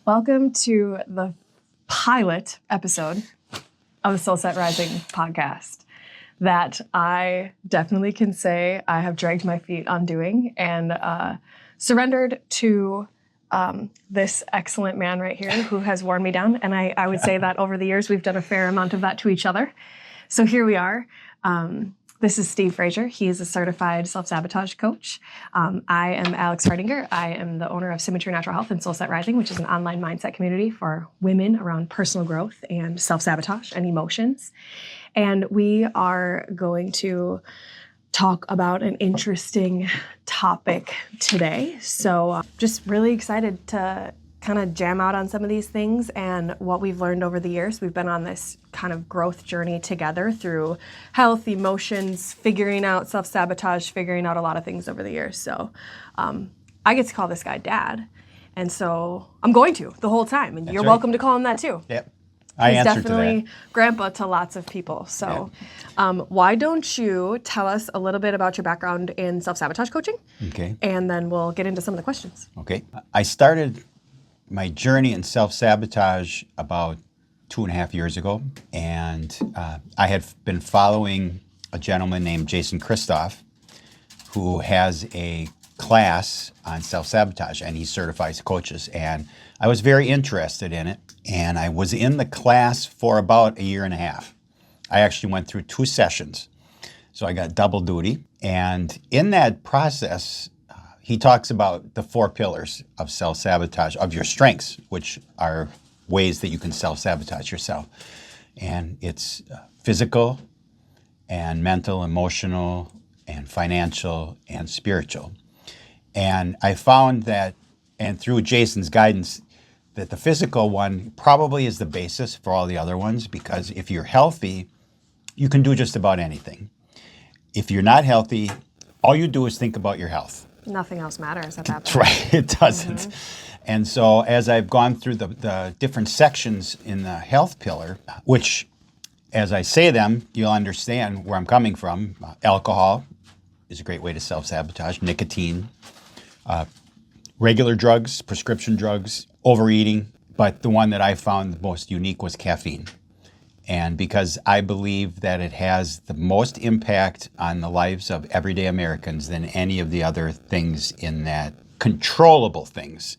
Welcome to the pilot episode of the SoulSet Rising podcast that I definitely can say I have dragged my feet on doing and surrendered to this excellent man right here who has worn me down. And I would say that over the years, we've done a fair amount of that to each other. So here we are. This is Steve Frazier. He is a certified self-sabotage coach. I am Alex Hardinger. I am the owner of Symmetry Natural Health and SoulSet Rising, which is an online mindset community for women around personal growth and self-sabotage and emotions. And we are going to talk about an interesting topic today. So just really excited to kind of jam out on some of these things and what we've learned over the years. We've been on this kind of growth journey together through health, emotions, figuring out self-sabotage, figuring out a lot of things over the years. So I get to call this guy Dad. And so I'm going to the whole time. And you're welcome to call him that too. Yep. I He's answer definitely to that. grandpa to lots of people. So why don't you tell us a little bit about your background in self-sabotage coaching? Okay. And then we'll get into some of the questions. Okay. I started my journey in self-sabotage about 2.5 years ago, and I had been following a gentleman named Jason Christoff, who has a class on self-sabotage, and he certifies coaches, and I was very interested in it, and I was in the class for about 1.5 years. I actually went through 2 sessions, so I got double duty, and in that process, he talks about the 4 pillars of self-sabotage, of your strengths, which are ways that you can self-sabotage yourself. And it's physical and mental, emotional, and financial, and spiritual. And I found that, and through Jason's guidance, that the physical one probably is the basis for all the other ones, because if you're healthy, you can do just about anything. If you're not healthy, all you do is think about your health. Nothing else matters at that point. That's right, it doesn't. Mm-hmm. And so as I've gone through the different sections in the health pillar, which as I say them, you'll understand where I'm coming from. Alcohol is a great way to self-sabotage, nicotine, regular drugs, prescription drugs, overeating. But the one that I found the most unique was caffeine. And because I believe that it has the most impact on the lives of everyday Americans than any of the other things in that, controllable things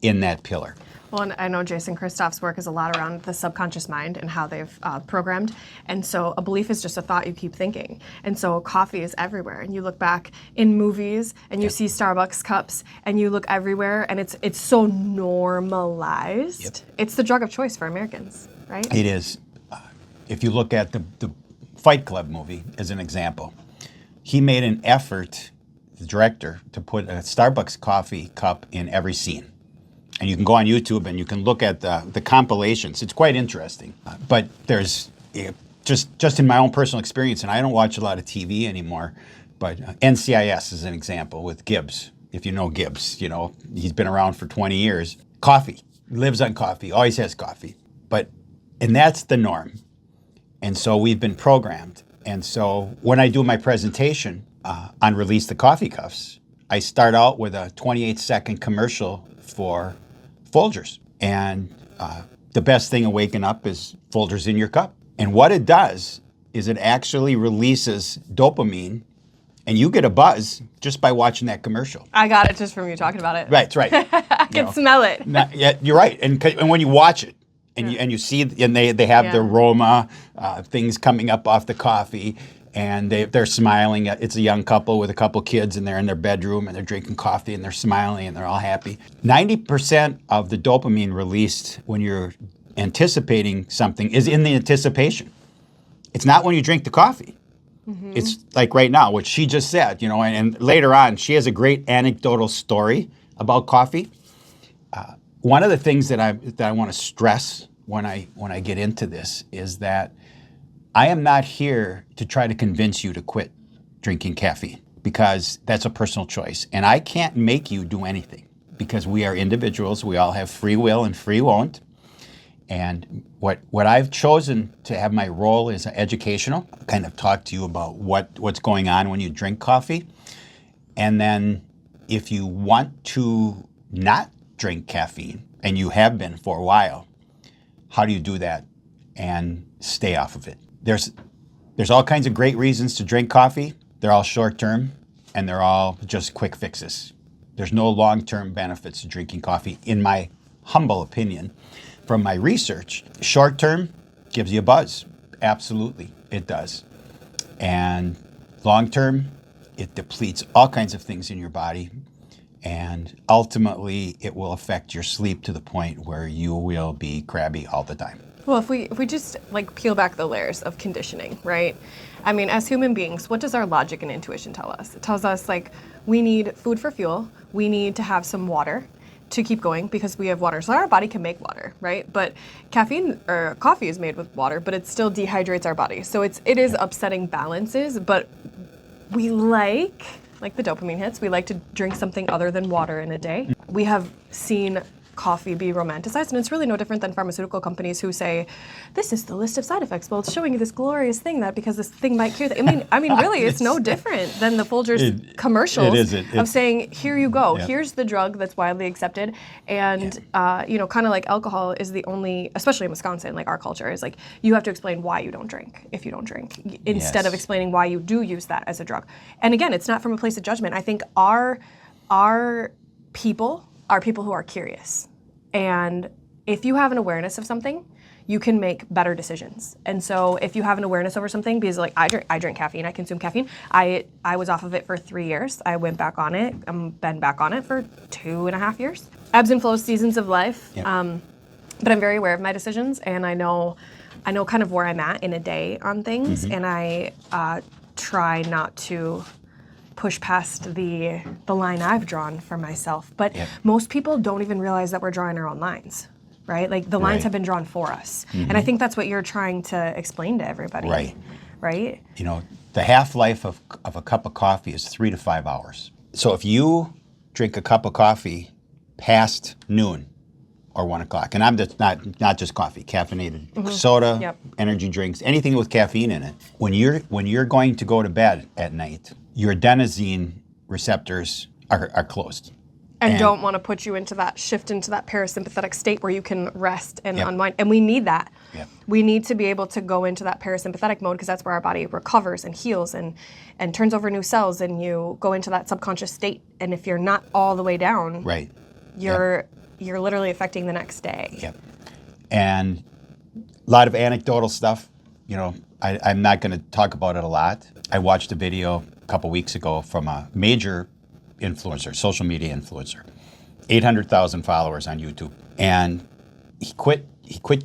in that pillar. Well, and I know Jason Christoff's work is a lot around the subconscious mind and how they've programmed. And so a belief is just a thought you keep thinking. And so coffee is everywhere. And you look back in movies and you see Starbucks cups and you look everywhere and it's so normalized. Yep. It's the drug of choice for Americans, right? It is. If you look at the Fight Club movie as an example, he made an effort, the director, to put a Starbucks coffee cup in every scene. And you can go on YouTube and you can look at the compilations. It's quite interesting. But there's, just in my own personal experience, and I don't watch a lot of TV anymore, but NCIS is an example with Gibbs. If you know Gibbs, he's been around for 20 years. Coffee, lives on coffee, always has coffee. And that's the norm. And so we've been programmed. And so when I do my presentation on Release the Coffee Cuffs, I start out with a 28-second commercial for Folgers. And the best thing of waking up is Folgers in your cup. And what it does is it actually releases dopamine, and you get a buzz just by watching that commercial. I got it just from you talking about it. Right, right. I can smell it. Yeah, you're right. And when you watch it, and you see, and they have the aroma, things coming up off the coffee, and they're smiling. It's a young couple with a couple kids, and they're in their bedroom, and they're drinking coffee, and they're smiling, and they're all happy. 90% of the dopamine released when you're anticipating something is in the anticipation. It's not when you drink the coffee. Mm-hmm. It's like right now, what she just said, and later on, she has a great anecdotal story about coffee. One of the things that I want to stress when I get into this is that I am not here to try to convince you to quit drinking caffeine, because that's a personal choice. And I can't make you do anything, because we are individuals. We all have free will and free won't. And what I've chosen to have my role is educational, kind of talk to you about what's going on when you drink coffee. And then if you want to not drink caffeine, and you have been for a while, how do you do that and stay off of it? There's all kinds of great reasons to drink coffee. They're all short-term, and they're all just quick fixes. There's no long-term benefits to drinking coffee, in my humble opinion. From my research, short-term gives you a buzz. Absolutely, it does. And long-term, it depletes all kinds of things in your body. And ultimately, it will affect your sleep to the point where you will be crabby all the time. Well, if we just like peel back the layers of conditioning, right? I mean, as human beings, what does our logic and intuition tell us? It tells us like we need food for fuel, we need to have some water to keep going because we have water. So our body can make water, right? But caffeine or coffee is made with water, but it still dehydrates our body. So it is upsetting balances, but we like the dopamine hits, we like to drink something other than water in a day. We have seen coffee be romanticized, and it's really no different than pharmaceutical companies who say, this is the list of side effects. Well, it's showing you this glorious thing that because this thing might cure that. I mean, really, it's no different than the Folgers commercials of saying, here you go, here's the drug that's widely accepted. And, kind of like alcohol is the only, especially in Wisconsin, like our culture is like, you have to explain why you don't drink if you don't drink, instead of explaining why you do use that as a drug. And again, it's not from a place of judgment. I think our people are people who are curious. And if you have an awareness of something, you can make better decisions. And so if you have an awareness over something, because like I drink caffeine, I consume caffeine. I was off of it for 3 years. I went back on it. I've been back on it for 2.5 years. Ebbs and flows, seasons of life. But I'm very aware of my decisions, and I know kind of where I'm at in a day on things, and I try not to push past the line I've drawn for myself. But most people don't even realize that we're drawing our own lines, right? Like the lines have been drawn for us. And I think that's what you're trying to explain to everybody. Right? You know, the half-life of a cup of coffee is 3 to 5 hours. So if you drink a cup of coffee past noon or 1 o'clock, and I'm just not just coffee, caffeinated soda, energy drinks, anything with caffeine in it, when you're going to go to bed at night, your adenosine receptors are closed. And don't want to put you into that parasympathetic state where you can rest and unwind. And we need that. We need to be able to go into that parasympathetic mode because that's where our body recovers and heals and turns over new cells, and you go into that subconscious state. And if you're not all the way down, you're literally affecting the next day. And a lot of anecdotal stuff. You know, I'm not going to talk about it a lot. I watched a video a couple weeks ago from a major influencer, social media influencer, 800,000 followers on YouTube, and he quit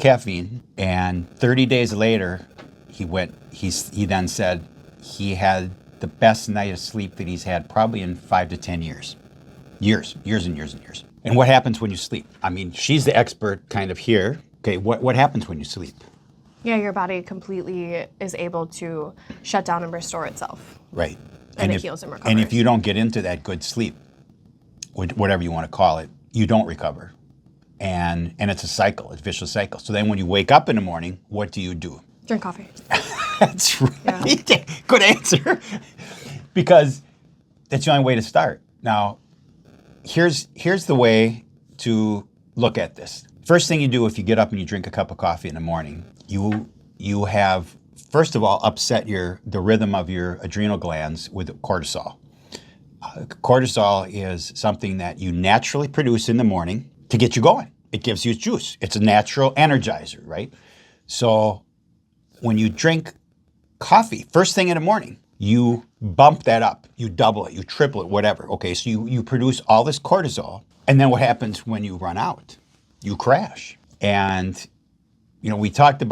caffeine, and 30 days later he then said he had the best night of sleep that he's had probably in 5 to 10 years and years. And what happens when you sleep? I mean, she's the expert kind of here. Okay, what happens when you sleep? Yeah, your body completely is able to shut down and restore itself. Right. And it heals and recovers. And if you don't get into that good sleep, whatever you want to call it, you don't recover. And it's a cycle, it's a vicious cycle. So then when you wake up in the morning, what do you do? Drink coffee. That's right. Yeah. Good answer. Because that's the only way to start. Now, here's the way to look at this. First thing you do if you get up and you drink a cup of coffee in the morning, you have, first of all, upset the rhythm of your adrenal glands with cortisol. Cortisol is something that you naturally produce in the morning to get you going. It gives you juice. It's a natural energizer, right? So when you drink coffee, first thing in the morning, you bump that up, you double it, you triple it, whatever. Okay, so you produce all this cortisol, and then what happens when you run out? You crash. And you know, I talked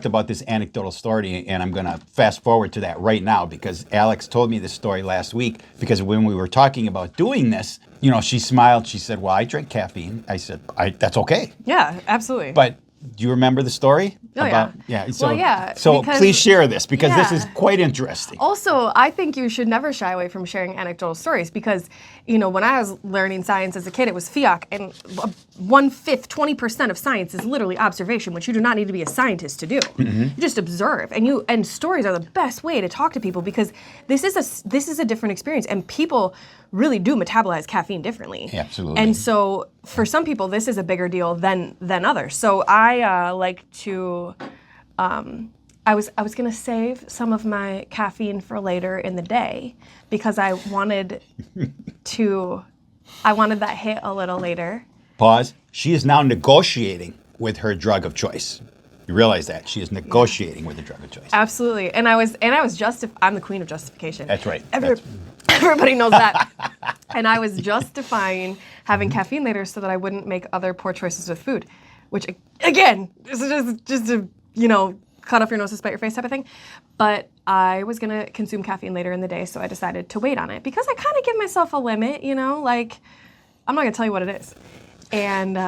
about this anecdotal story, and I'm going to fast forward to that right now because Alex told me this story last week, because when we were talking about doing this, you know, she smiled. She said, well, I drink caffeine. I said, that's okay. Yeah, absolutely. But do you remember the story? Oh, yeah. So please share this because this is quite interesting. Also, I think you should never shy away from sharing anecdotal stories because, you know, when I was learning science as a kid, it was fiat, and 1/5, 20% of science is literally observation, which you do not need to be a scientist to do. You just observe, and stories are the best way to talk to people because this is a different experience, and people really do metabolize caffeine differently. Absolutely. And so for some people, this is a bigger deal than others. So I like to. I was gonna save some of my caffeine for later in the day because I wanted that hit a little later. Pause. She is now negotiating with her drug of choice. You realize that she is negotiating with the drug of choice. Absolutely, and I'm the queen of justification. That's right. Everybody knows that. And I was justifying having caffeine later so that I wouldn't make other poor choices with food, which again is just a cut off your nose to spite your face type of thing. But I was gonna consume caffeine later in the day, so I decided to wait on it because I kind of give myself a limit, like I'm not gonna tell you what it is. And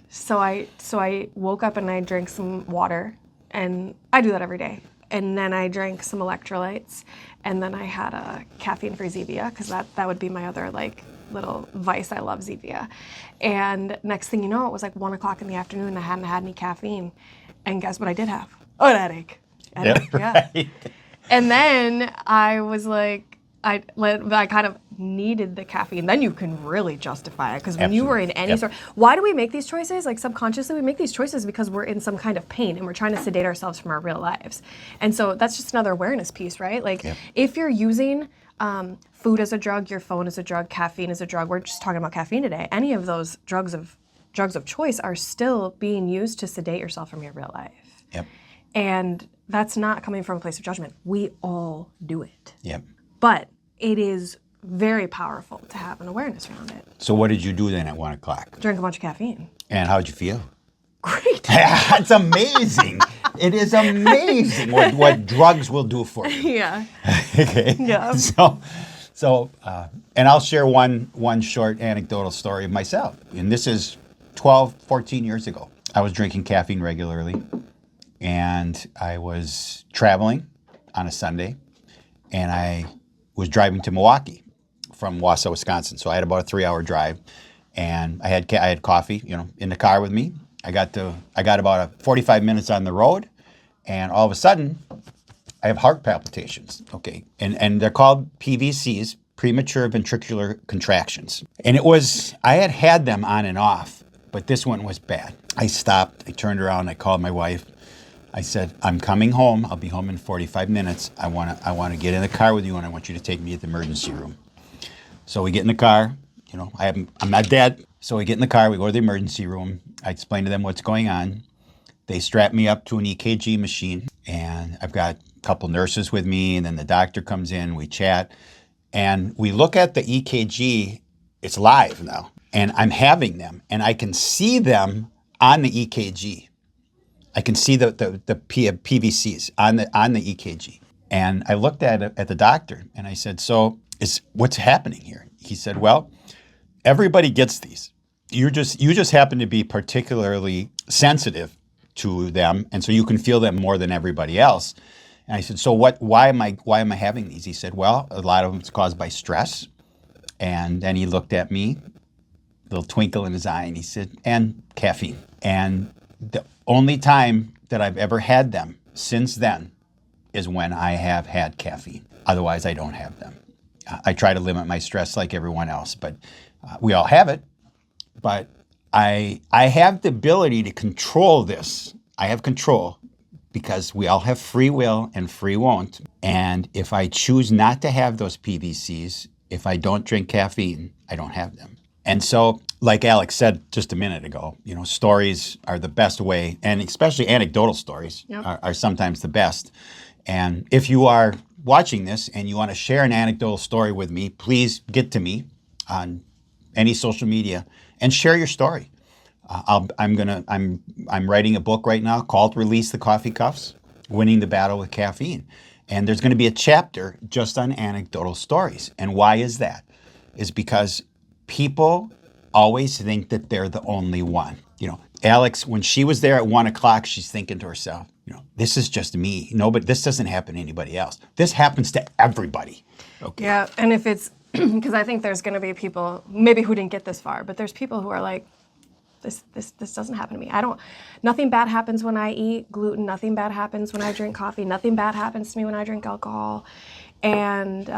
so I woke up and I drank some water, and I do that every day. And then I drank some electrolytes, and then I had a caffeine-free Zevia because that would be my other little vice. I love Zevia. And next thing you know, it was 1 o'clock in the afternoon and I hadn't had any caffeine. And guess what I did have? Oh, an headache. Yeah. Right. And then I was I kind of needed the caffeine. Then you can really justify it because when you were in any sort. Why do we make these choices? Subconsciously, we make these choices because we're in some kind of pain and we're trying to sedate ourselves from our real lives. And so that's just another awareness piece, right? If you're using food as a drug, your phone as a drug, caffeine as a drug. We're just talking about caffeine today. Any of those drugs of choice are still being used to sedate yourself from your real life. Yep. And that's not coming from a place of judgment. We all do it. Yep. But it is very powerful to have an awareness around it. So what did you do then at 1 o'clock? Drink a bunch of caffeine. And how'd you feel? Great. It's amazing. It is amazing what drugs will do for you. Yeah. Okay. Yeah. So, and I'll share one short anecdotal story of myself. And this is 12, 14 years ago. I was drinking caffeine regularly, and I was traveling on a Sunday, and I was driving to Milwaukee from Wausau, Wisconsin. So I had about a 3-hour drive, and I had coffee, in the car with me. I got about 45 minutes on the road, and all of a sudden, I have heart palpitations. Okay, and they're called PVCs, premature ventricular contractions. And I had them on and off, but this one was bad. I stopped. I turned around. I called my wife. I said, "I'm coming home. I'll be home in 45 minutes. I want to get in the car with you, and I want you to take me to the emergency room." So we get in the car. I'm not dead. So we get in the car. We go to the emergency room. I explain to them what's going on. They strap me up to an EKG machine, and I've got a couple nurses with me, and then the doctor comes in. We chat, and we look at the EKG. It's live now, and I'm having them, and I can see them on the EKG. I can see the PVCs on the EKG. And I looked at the doctor, and I said, "So what's happening here?" He said, "Well, everybody gets these. You just happen to be particularly sensitive to them, and so you can feel them more than everybody else." And I said, "So why am I having these?" He said, "Well, a lot of them is caused by stress." And then he looked at me, little twinkle in his eye, and he said, "And caffeine." And the only time that I've ever had them since then is when I have had caffeine. Otherwise, I don't have them. I try to limit my stress like everyone else, but we all have it. But I have the ability to control this. I have control because we all have free will and free won't. And if I choose not to have those PVCs, if I don't drink caffeine, I don't have them. And so, like Alex said just a minute ago, stories are the best way, and especially anecdotal stories are sometimes the best. And if you are watching this and you want to share an anecdotal story with me, please get to me on any social media and share your story. I'm writing a book right now called "Release the Coffee Cuffs: Winning the Battle with Caffeine," and there's going to be a chapter just on anecdotal stories. And why is that? Is because people always think that they're the only one. Alex, when she was there at 1 o'clock, she's thinking to herself, this is just me. This doesn't happen to anybody else. This happens to everybody. Okay. Yeah, and if it's, because I think there's going to be people, maybe who didn't get this far, but there's people who are like, this doesn't happen to me. Nothing bad happens when I eat gluten. Nothing bad happens when I drink coffee. Nothing bad happens to me when I drink alcohol. And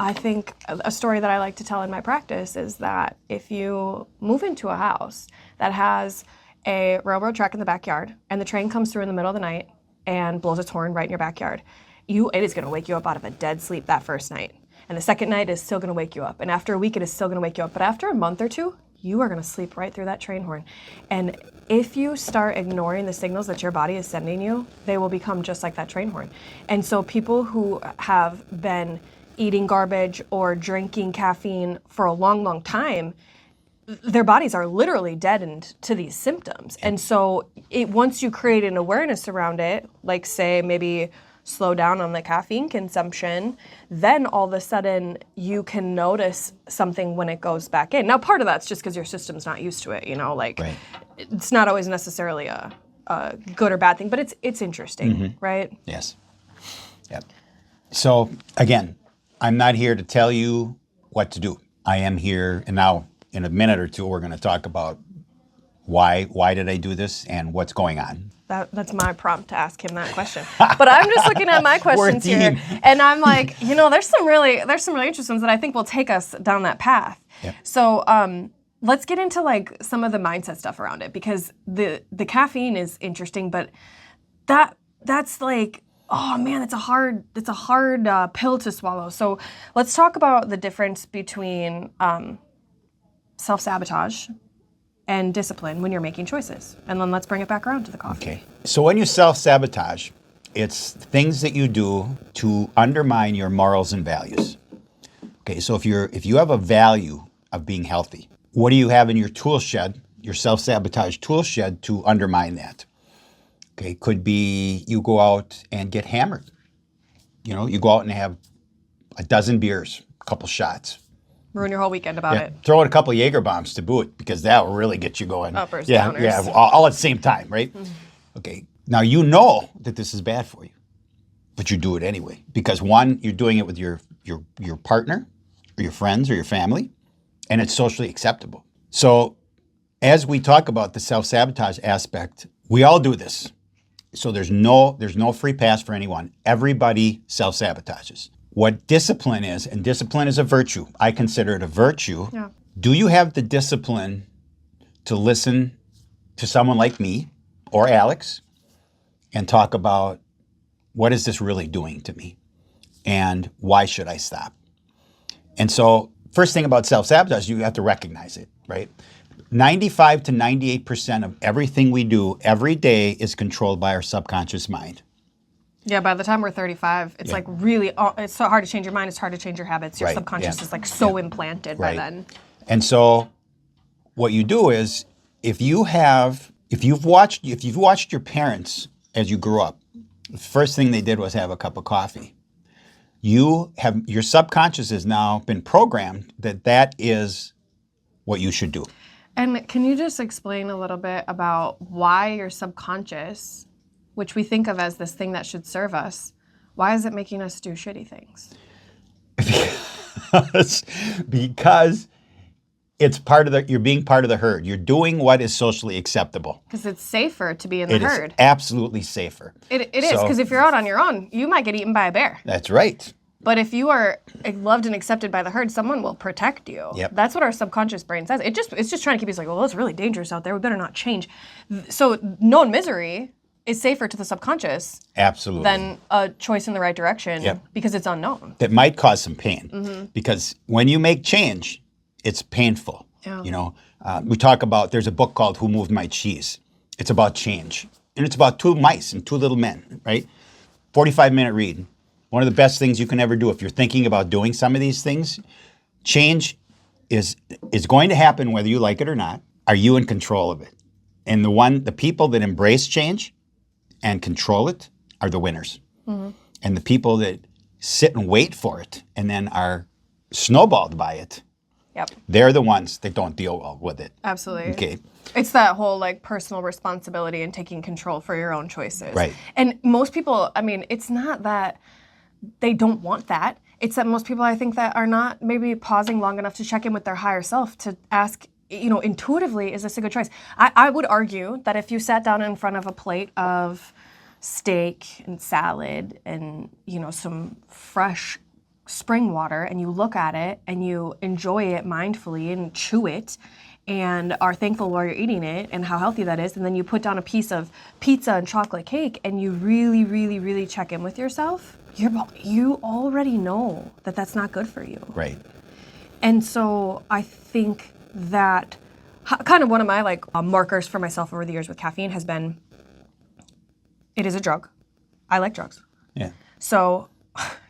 I think a story that I like to tell in my practice is that if you move into a house that has a railroad track in the backyard and the train comes through in the middle of the night and blows its horn right in your backyard, it is going to wake you up out of a dead sleep that first night. And the second night is still going to wake you up. And after a week, it is still going to wake you up. But after a month or two, you are going to sleep right through that train horn. And if you start ignoring the signals that your body is sending you, they will become just like that train horn. And so people who have been eating garbage or drinking caffeine for a long, long time, their bodies are literally deadened to these symptoms. And so once you create an awareness around it, like say maybe slow down on the caffeine consumption, then all of a sudden you can notice something when it goes back in. Now, part of that's just because your system's not used to it, like Right. It's not always necessarily a good or bad thing, but it's interesting, right? Yes. Yep. So again, I'm not here to tell you what to do. I am here, and now in a minute or two, we're going to talk about why did I do this and what's going on. That's my prompt to ask him that question. But I'm just looking at my questions here, and I'm like, there's some really interesting ones that I think will take us down that path. Yep. So let's get into like some of the mindset stuff around it, because the caffeine is interesting, but that's like, oh man, it's a hard pill to swallow. So let's talk about the difference between self-sabotage and discipline when you're making choices. And then let's bring it back around to the coffee. Okay. So when you self-sabotage, it's things that you do to undermine your morals and values. Okay, so if you have a value of being healthy, what do you have in your tool shed, your self-sabotage tool shed to undermine that? Okay, could be you go out and get hammered. You go out and have a dozen beers, a couple shots. Ruin your whole weekend about it. Throw in a couple Jaeger bombs to boot, because that will really get you going. Uppers, downers. downers. Yeah, all at the same time, right? Mm-hmm. Okay, now you know that this is bad for you, but you do it anyway. Because one, you're doing it with your partner or your friends or your family, and it's socially acceptable. So as we talk about the self-sabotage aspect, we all do this. So there's no free pass for anyone. Everybody self-sabotages. What discipline is, and discipline is a virtue. I consider it a virtue. Yeah. Do you have the discipline to listen to someone like me or Alex and talk about what is this really doing to me and why should I stop? And so first thing about self-sabotage, you have to recognize it, right? 95 to 98% of everything we do every day is controlled by our subconscious mind. Yeah, by the time we're 35, it's like really, it's so hard to change your mind. It's hard to change your habits. Your subconscious is like so implanted by then. And so what you do is if you've watched your parents as you grew up, the first thing they did was have a cup of coffee. Your subconscious has now been programmed that is what you should do. And can you just explain a little bit about why your subconscious, which we think of as this thing that should serve us, why is it making us do shitty things? Because it's you're being part of the herd. You're doing what is socially acceptable. Because it's safer to be in the herd. It is absolutely safer. It is, because if you're out on your own, you might get eaten by a bear. That's right. But if you are loved and accepted by the herd, someone will protect you. Yep. That's what our subconscious brain says. It's just trying to keep us like, well, it's really dangerous out there. We better not change. So known misery is safer to the subconscious than a choice in the right direction because it's unknown. That might cause some pain because when you make change, it's painful. Yeah. We talk about, there's a book called Who Moved My Cheese? It's about change. And it's about two mice and two little men, right? 45-minute read. One of the best things you can ever do if you're thinking about doing some of these things, change is going to happen whether you like it or not. Are you in control of it? And the people that embrace change and control it are the winners. Mm-hmm. And the people that sit and wait for it and then are snowballed by it, they're the ones that don't deal well with it. Absolutely. Okay. It's that whole personal responsibility and taking control for your own choices. Right. And most people, it's not that they don't want that. It's that most people, I think, that are not maybe pausing long enough to check in with their higher self to ask, intuitively, is this a good choice? I would argue that if you sat down in front of a plate of steak and salad and, some fresh spring water and you look at it and you enjoy it mindfully and chew it and are thankful while you're eating it and how healthy that is, and then you put down a piece of pizza and chocolate cake and you really, really, really check in with yourself, you already know that that's not good for you. Right. And so I think that kind of one of my markers for myself over the years with caffeine has been, it is a drug. I like drugs. Yeah. So,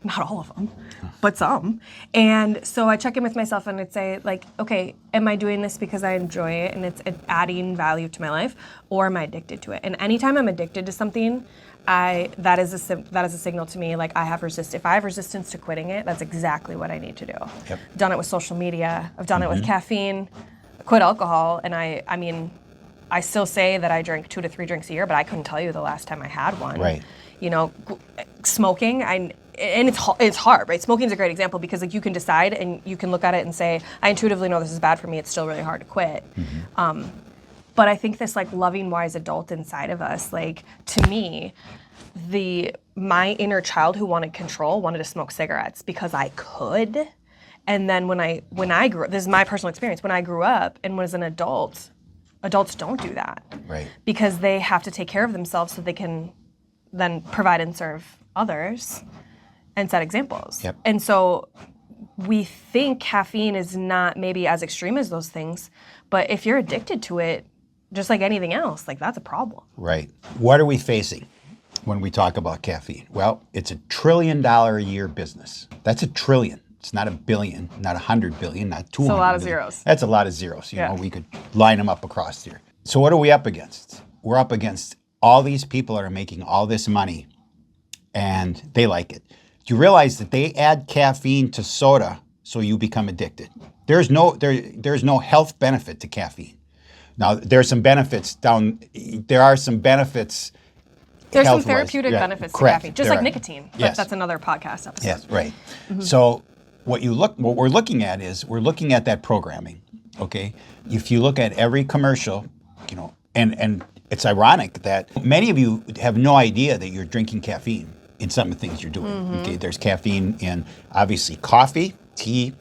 not all of them, but some. And so I check in with myself and I'd say, okay, am I doing this because I enjoy it and it's adding value to my life, or am I addicted to it? And anytime I'm addicted to something, that is a signal to me, if I have resistance to quitting it, that's exactly what I need to do. Yep. I've done it with social media. I've done it with caffeine. I quit alcohol, and I mean, I still say that I drink 2 to 3 drinks a year, but I couldn't tell you the last time I had one. Right. Smoking, and it's hard, right? Smoking's a great example because you can decide and you can look at it and say, I intuitively know this is bad for me. It's still really hard to quit. Mm-hmm. But I think this loving, wise adult inside of us, to me, my inner child who wanted control wanted to smoke cigarettes because I could. And then when I grew up, this is my personal experience, when I grew up and was an adult, adults don't do that. Right. Because they have to take care of themselves so they can then provide and serve others and set examples. Yep. And so we think caffeine is not maybe as extreme as those things, but if you're addicted to it, just like anything else, that's a problem. Right. What are we facing when we talk about caffeine? Well, it's $1 trillion a year business. That's $1 trillion. It's not $1 billion, not $100 billion, not 200 billion. That's a lot of zeros. That's a lot of zeros. You know, we could line them up across here. So what are we up against? We're up against all these people that are making all this money and they like it. Do you realize that they add caffeine to soda so you become addicted? There's no health benefit to caffeine. Now, there's some benefits there are some benefits. There's some therapeutic benefits to caffeine, just like nicotine. Yes. That's another podcast episode. Yes, right. Mm-hmm. So what we're looking at is we're looking at that programming, okay? If you look at every commercial, and it's ironic that many of you have no idea that you're drinking caffeine in some of the things you're doing, okay? There's caffeine in, obviously, coffee, tea,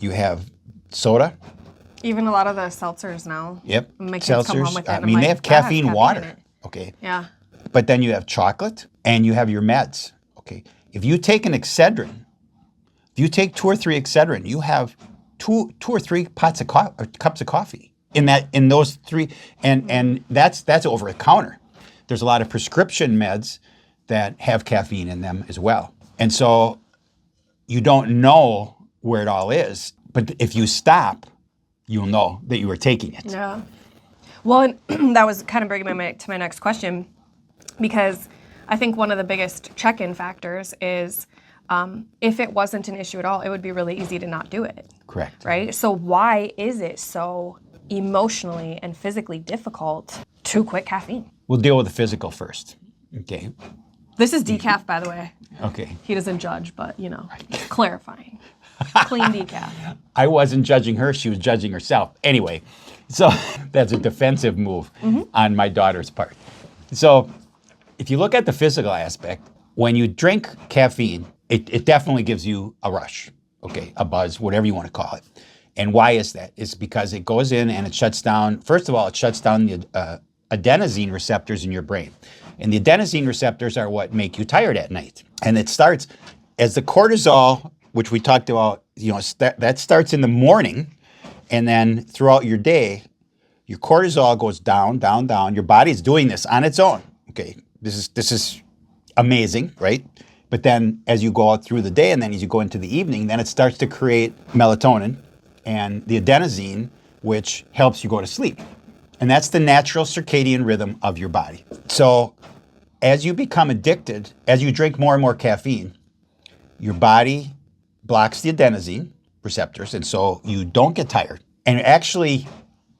you have soda. Even a lot of the seltzers now. Yep. My kids come home with it. I mean, they have caffeine water. Okay. Yeah. But then you have chocolate and you have your meds. Okay. If you take an Excedrin, if you take 2 or 3 Excedrin, you have two or three cups of coffee in those 3, and that's over the counter. There's a lot of prescription meds that have caffeine in them as well, and so you don't know where it all is. But if you stop, you'll know that you were taking it. Yeah. Well, and that was kind of bringing me to my next question, because I think one of the biggest check-in factors is if it wasn't an issue at all, it would be really easy to not do it. Correct. Right? So why is it so emotionally and physically difficult to quit caffeine? We'll deal with the physical first. Okay. This is decaf, by the way. Okay. He doesn't judge, but, clarifying. Clean decaf. I wasn't judging her. She was judging herself. Anyway, so that's a defensive move on my daughter's part. So if you look at the physical aspect, when you drink caffeine, it definitely gives you a rush, okay, a buzz, whatever you want to call it. And why is that? It's because it goes in and it shuts down, first of all, it shuts down the adenosine receptors in your brain. And the adenosine receptors are what make you tired at night. And it starts as the cortisol, which we talked about, that starts in the morning, and then throughout your day, your cortisol goes down, down, down. Your body's doing this on its own. Okay, this is amazing, right? But then as you go out through the day and then as you go into the evening, then it starts to create melatonin and the adenosine, which helps you go to sleep. And that's the natural circadian rhythm of your body. So as you become addicted, as you drink more and more caffeine, your body blocks the adenosine receptors, and so you don't get tired. And actually,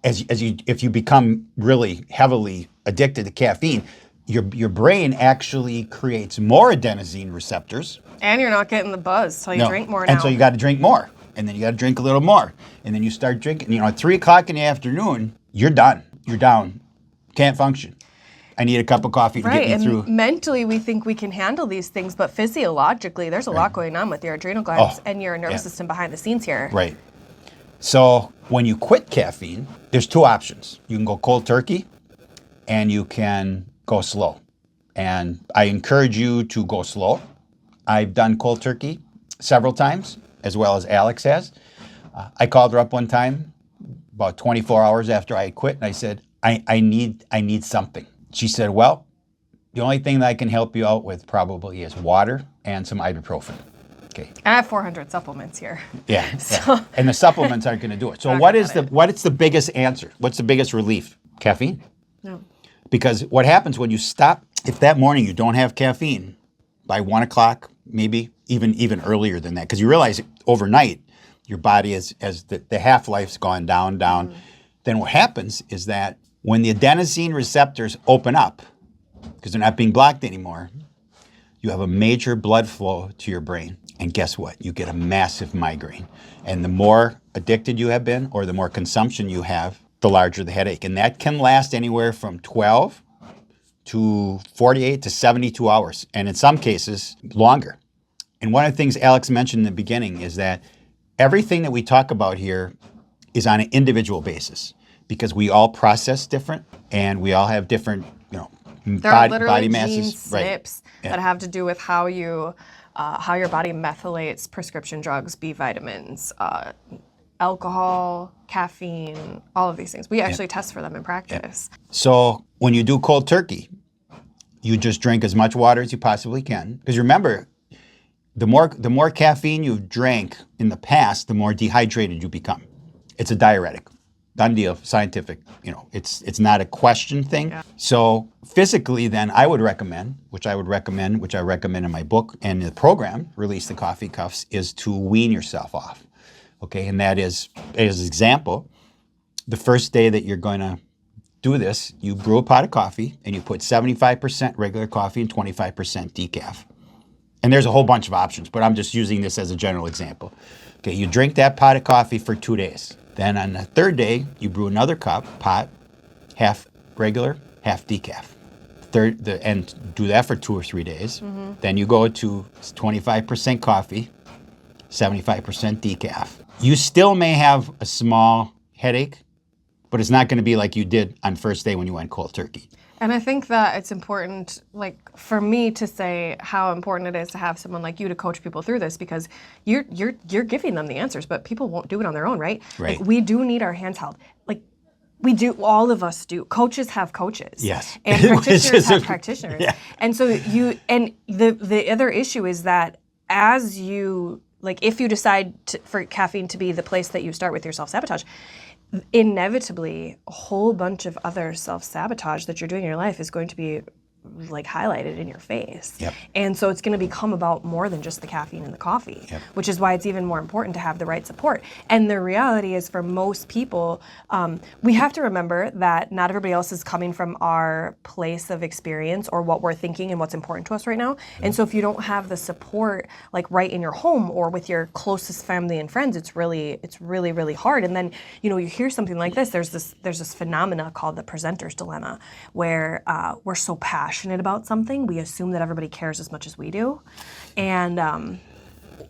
if you become really heavily addicted to caffeine, your brain actually creates more adenosine receptors. And you're not getting the buzz, so you drink more now. And so you got to drink more, and then you got to drink a little more, and then you start drinking. At 3 o'clock in the afternoon, you're done. You're down. Can't function. I need a cup of coffee to Right, get me and through. mentally we think we can handle these things, but physiologically there's a lot going on with your adrenal glands and your nervous system behind the scenes here. Right. So when you quit caffeine, there's two options. You can go cold turkey and you can go slow. And I encourage you to go slow. I've done cold turkey several times, as well as Alex has. I called her up one time about 24 hours after I had quit, and I said, I need something. She said, well, the only thing that I can help you out with probably is water and some ibuprofen. Okay. I have 400 supplements here. Yeah. And the supplements aren't going to do it. So what is the biggest answer? What's the biggest relief? Caffeine? No. Because what happens when you stop, if that morning you don't have caffeine, by 1 o'clock, maybe even earlier than that, because you realize overnight your body as the half-life's gone down, then what happens is that when the adenosine receptors open up, because they're not being blocked anymore, you have a major blood flow to your brain. And guess what? You get a massive migraine. And the more addicted you have been, or the more consumption you have, the larger the headache. And that can last anywhere from 12 to 48 to 72 hours, and in some cases, longer. And one of the things Alex mentioned in the beginning is that everything that we talk about here is on an individual basis, because we all process different, and we all have different, There are literally body gene masses. SNPs that have to do with how your body methylates prescription drugs, B vitamins, alcohol, caffeine, all of these things. We actually test for them in practice. So when you do cold turkey, you just drink as much water as you possibly can. Because remember, the more caffeine you've drank in the past, the more dehydrated you become. It's a diuretic. Done deal, scientific. It's not a question thing. Yeah. So physically then I recommend in my book and the program, Release the Coffee Cuffs, is to wean yourself off. Okay, and that is, as an example, the first day that you're going to do this, you brew a pot of coffee and you put 75% regular coffee and 25% decaf. And there's a whole bunch of options, but I'm just using this as a general example. Okay, you drink that pot of coffee for 2 days. Then on the third day, you brew another pot, half regular, half decaf. And do that for 2 or 3 days. Mm-hmm. Then you go to 25% coffee, 75% decaf. You still may have a small headache, but it's not going to be like you did on first day when you went cold turkey. And I think that it's important, like for me, to say how important it is to have someone like you to coach people through this, because you're giving them the answers, but people won't do it on their own, right? Right. Like, we do need our hands held. Like, we do, all of us do. Coaches have coaches. Yes. And practitioners have practitioners. Yeah. And so the other issue is that as you, like, if you decide for caffeine to be the place that you start with your self-sabotage, inevitably a whole bunch of other self-sabotage that you're doing in your life is going to be like highlighted in your face. Yep. And so it's going to become about more than just the caffeine and the coffee, which is why it's even more important to have the right support. And the reality is, for most people, we have to remember that not everybody else is coming from our place of experience or what we're thinking and what's important to us right now. Mm-hmm. And so if you don't have the support like right in your home or with your closest family and friends, it's really, really hard. And then, you hear something like this, there's this phenomena called the presenter's dilemma, where we're so passionate about something, we assume that everybody cares as much as we do. And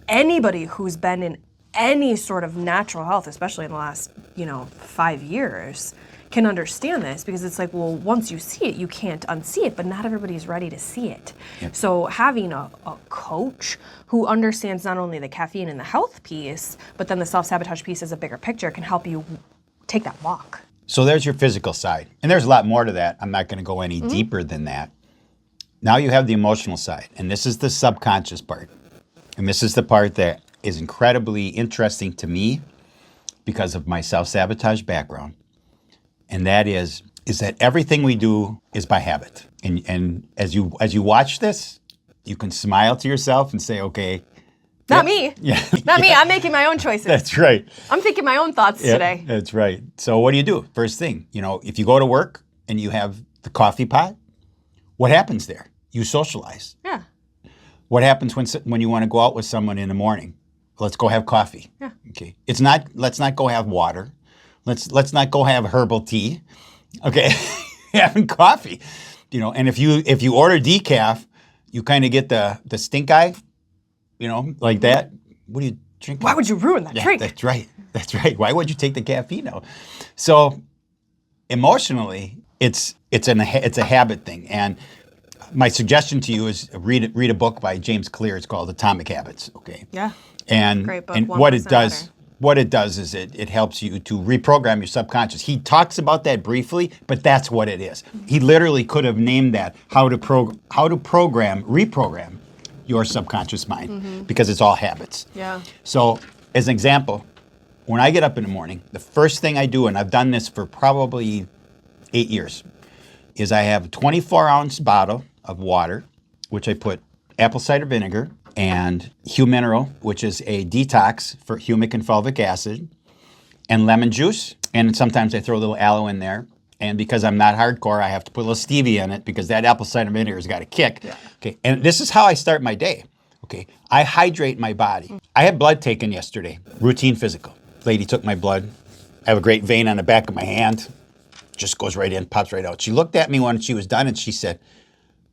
anybody who's been in any sort of natural health, especially in the last 5 years, can understand this, because it's like, well, once you see it, you can't unsee it, but not everybody's ready to see it. Yep. So having a coach who understands not only the caffeine and the health piece, but then the self-sabotage piece as a bigger picture can help you take that walk. So there's your physical side. And there's a lot more to that. I'm not going to go any deeper than that. Now you have the emotional side. And this is the subconscious part. And this is the part that is incredibly interesting to me because of my self-sabotage background. And that is that everything we do is by habit. And as you watch this, you can smile to yourself and say, okay. Not me. Yeah. Not me. I'm making my own choices. That's right. I'm thinking my own thoughts today. That's right. So what do you do? First thing, if you go to work and you have the coffee pot, what happens there? You socialize. Yeah. What happens when you want to go out with someone in the morning? Let's go have coffee. Yeah. Okay. Let's not go have water. Let's not go have herbal tea. Okay. Having coffee. And if you order decaf, you kind of get the stink eye, like that. What are you drinking? Why would you ruin that drink? That's right. That's right. Why would you take the caffeine out? So emotionally, it's a habit thing. And my suggestion to you is read a book by James Clear. It's called Atomic Habits. Okay. Yeah. And Great book. and 1% what it does is it helps you to reprogram your subconscious. He talks about that briefly, but that's what it is. He literally could have named that how to reprogram your subconscious mind, because it's all habits. Yeah. So as an example, when I get up in the morning, the first thing I do, and I've done this for probably 8 years, is I have a 24-ounce bottle of water, which I put apple cider vinegar and Mineral, which is a detox for humic and fulvic acid, and lemon juice. And sometimes I throw a little aloe in there. And because I'm not hardcore, I have to put a little stevia in it because that apple cider vinegar has got a kick. Yeah. Okay. And this is how I start my day. Okay. I hydrate my body. I had blood taken yesterday, routine physical. Lady took my blood. I have a great vein on the back of my hand. Just goes right in, pops right out. She looked at me when she was done and she said,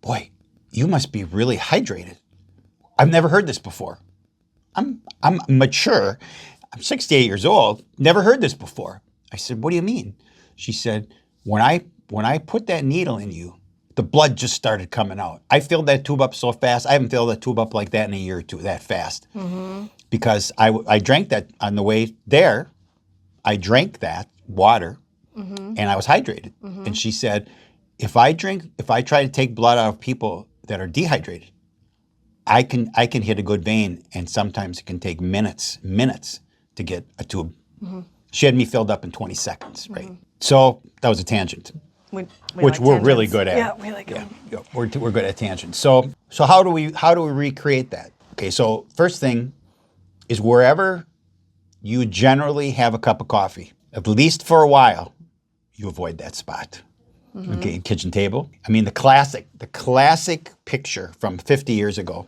"Boy, you must be really hydrated. I've never heard this before. I'm mature. I'm 68 years old. Never heard this before." I said, "What do you mean?" She said, when I put that needle in you, the blood just started coming out. I filled that tube up so fast. I haven't filled that tube up like that in a year or two, that fast. Because I drank that on the way there. I drank that water and I was hydrated." And she said, if I try to take blood out of people that are dehydrated, I can hit a good vein, and sometimes it can take minutes to get a tube. She had me filled up in 20 seconds, right? So that was a tangent, We which like we're tangents. really good at. Yeah, we like them. Yeah, we're good at tangents. So how do we recreate that? Okay, so first thing is wherever you generally have a cup of coffee, at least for a while, you avoid that spot. Okay, kitchen table. I mean, the classic picture from 50 years ago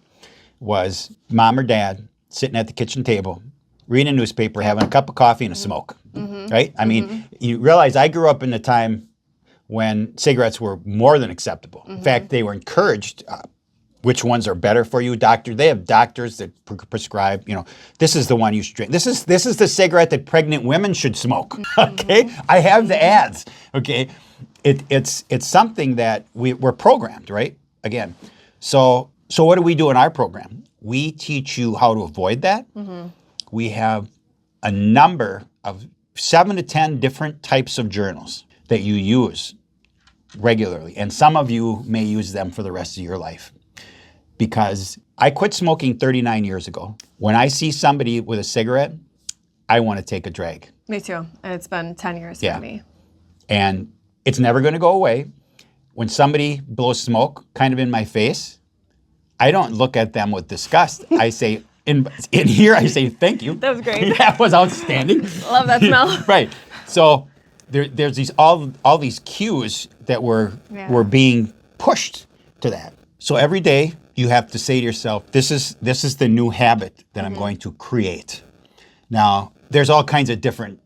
was mom or dad sitting at the kitchen table, reading a newspaper, having a cup of coffee and a smoke, right? I mean, you realize I grew up in a time when cigarettes were more than acceptable. In fact, they were encouraged. Which ones are better for you, doctor? They have doctors that prescribe, this is the one you should drink. This is the cigarette that pregnant women should smoke, okay? I have the ads, okay? It's something that we're programmed, right? Again, so what do we do in our program? We teach you how to avoid that. We have a number of 7 to 10 different types of journals that you use regularly, and some of you may use them for the rest of your life. Because I quit smoking 39 years ago. When I see somebody with a cigarette, I want to take a drag. Me too. And it's been 10 years for me. And it's never going to go away. When somebody blows smoke kind of in my face, I don't look at them with disgust. I say, in here, I say, "Thank you." That was great. That was outstanding. Love that smell. Right. So there's these all these cues that were being pushed to that. So every day you have to say to yourself, this is the new habit that I'm going to create. Now, there's all kinds of different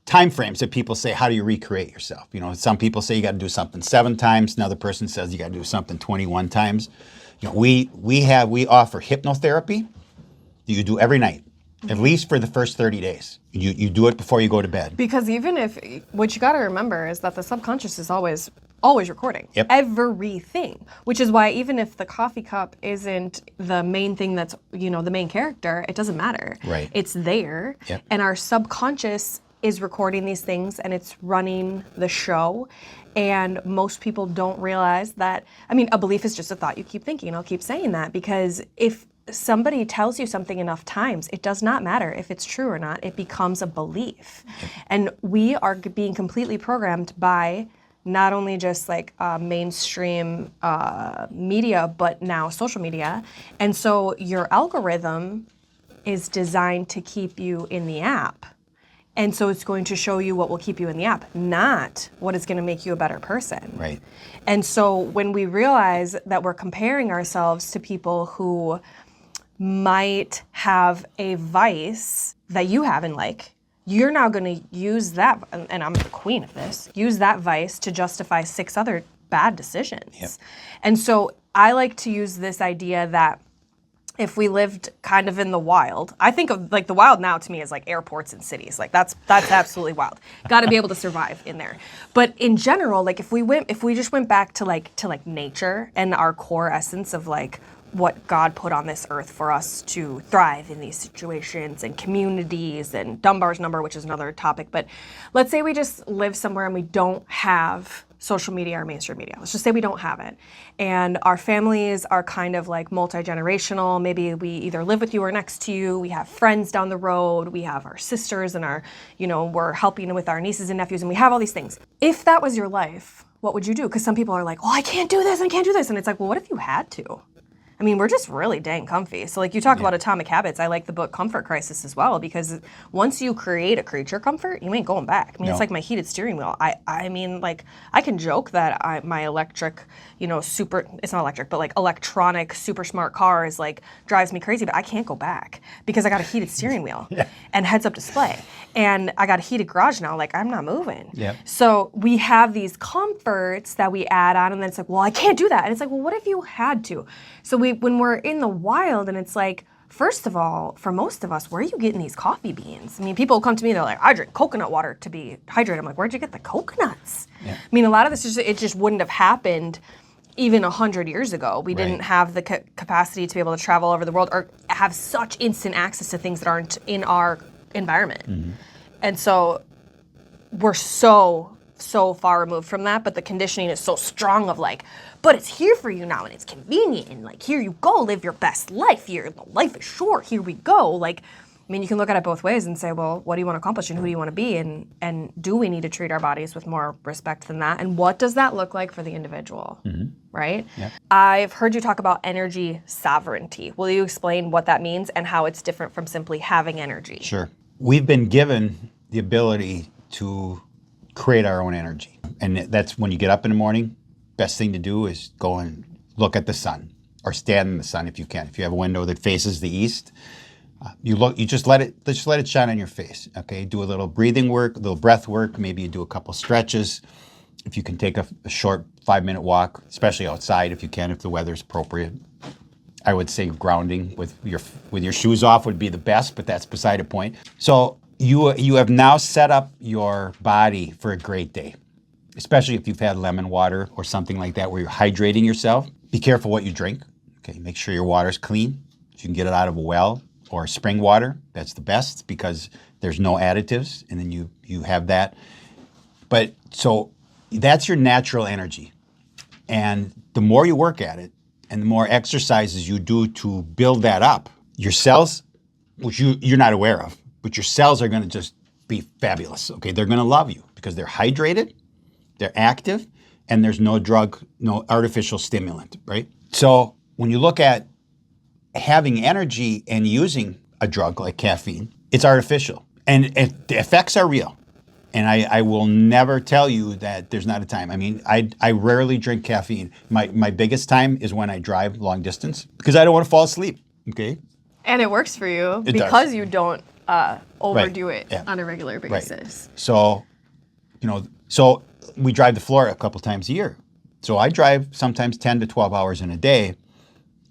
time frames that people say, how do you recreate yourself? Some people say you got to do something 7 times. Another person says you got to do something 21 times. We offer hypnotherapy that you do every night, at least for the first 30 days. You do it before you go to bed. Because what you got to remember is that the subconscious is always recording everything, which is why even if the coffee cup isn't the main thing that's, the main character, it doesn't matter. Right. It's there. Yep. And our subconscious is recording these things and it's running the show. And most people don't realize that, a belief is just a thought you keep thinking. I'll keep saying that because if somebody tells you something enough times, it does not matter if it's true or not. It becomes a belief. Yep. And we are being completely programmed by not only just like mainstream media, but now social media. And so your algorithm is designed to keep you in the app. And so it's going to show you what will keep you in the app, not what is going to make you a better person. Right. And so when we realize that we're comparing ourselves to people who might have a vice that you have and you're now going to use that, and I'm the queen of this, use that vice to justify 6 other bad decisions. Yep. And so I like to use this idea that if we lived kind of in the wild, I think of like the wild now to me is like airports and cities. Like that's absolutely wild. Got to be able to survive in there. But in general, like if we just went back to like nature and our core essence of like what God put on this earth for us to thrive in these situations and communities and Dunbar's number, which is another topic. But let's say we just live somewhere and we don't have social media or mainstream media. Let's just say we don't have it. And our families are kind of like multi-generational. Maybe we either live with you or next to you. We have friends down the road. We have our sisters and our, we're helping with our nieces and nephews and we have all these things. If that was your life, what would you do? Because some people are like, well, I can't do this, I can't do this. And it's like, well, what if you had to? I mean, we're just really dang comfy. So like you talk about atomic habits, I like the book Comfort Crisis as well, because once you create a creature comfort, you ain't going back. I mean, It's like my heated steering wheel. I mean, like I can joke that my electric, it's not electric, but like electronic super smart car is like drives me crazy, but I can't go back because I got a heated steering wheel and heads up display. And I got a heated garage now, like I'm not moving. Yep. So we have these comforts that we add on and then it's like, well, I can't do that. And it's like, well, what if you had to? So when we're in the wild and it's like, first of all, for most of us, where are you getting these coffee beans? I mean, people come to me, they're like, I drink coconut water to be hydrated. I'm like, where'd you get the coconuts? Yeah. I mean, a lot of this, it just wouldn't have happened even 100 years ago. We didn't have the capacity to be able to travel over the world or have such instant access to things that aren't in our environment. Mm-hmm. And so we're so far removed from that, but the conditioning is so strong of like, but it's here for you now and it's convenient and like, here you go, live your best life here. Life is short, here we go. Like, I mean, you can look at it both ways and say, well, what do you want to accomplish and who do you want to be? And do we need to treat our bodies with more respect than that? And what does that look like for the individual, right? Yep. I've heard you talk about energy sovereignty. Will you explain what that means and how it's different from simply having energy? Sure. We've been given the ability to create our own energy. And that's when you get up in the morning, best thing to do is go and look at the sun or stand in the sun if you can. If you have a window that faces the east, you just let it shine on your face. Okay, do a little breathing work, a little breath work. Maybe you do a couple stretches. If you can take a short 5-minute walk, especially outside if you can, if the weather's appropriate. I would say grounding with your shoes off would be the best, but that's beside the point. So you have now set up your body for a great day, especially if you've had lemon water or something like that where you're hydrating yourself. Be careful what you drink. Okay, make sure your water's clean. If you can get it out of a well or spring water, that's the best because there's no additives, and then you have that. But so that's your natural energy. And the more you work at it and the more exercises you do to build that up, your cells, which you're not aware of, but your cells are going to just be fabulous. Okay, they're going to love you because they're hydrated, they're active, and there's no drug, no artificial stimulant, right? So when you look at having energy and using a drug like caffeine, it's artificial. And the effects are real. And I will never tell you that there's not a time. I mean, I rarely drink caffeine. My biggest time is when I drive long distance because I don't want to fall asleep, okay? And it works for you because you don't overdo it on a regular basis. Right. So, so we drive to Florida a couple times a year. So I drive sometimes 10 to 12 hours in a day,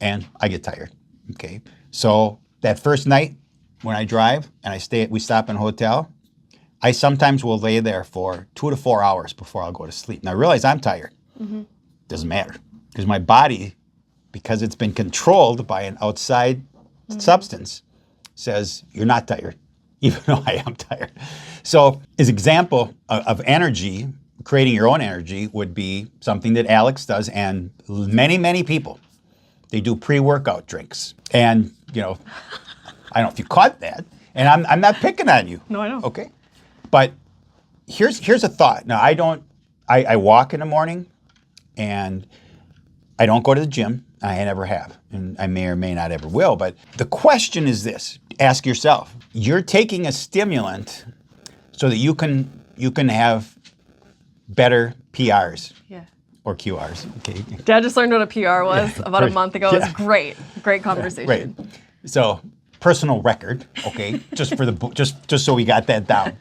and I get tired, okay? So that first night when I drive and we stop in a hotel, I sometimes will lay there for 2 to 4 hours before I'll go to sleep. And I realize I'm tired. Mm-hmm. Doesn't matter because my body, because it's been controlled by an outside substance, says you're not tired, even though I am tired. So as example of energy, creating your own energy would be something that Alex does and many, many people. They do pre-workout drinks. And, I don't know if you caught that. And I'm not picking on you. No, I know. Okay. But here's a thought. Now, I walk in the morning and I don't go to the gym. I never have. And I may or may not ever will. But the question is this. Ask yourself. You're taking a stimulant so that you can have better PRs. Yeah. Or QRs. Okay. Dad just learned what a PR was about a month ago. It was great. Great conversation. Right. So personal record, okay, just so we got that down,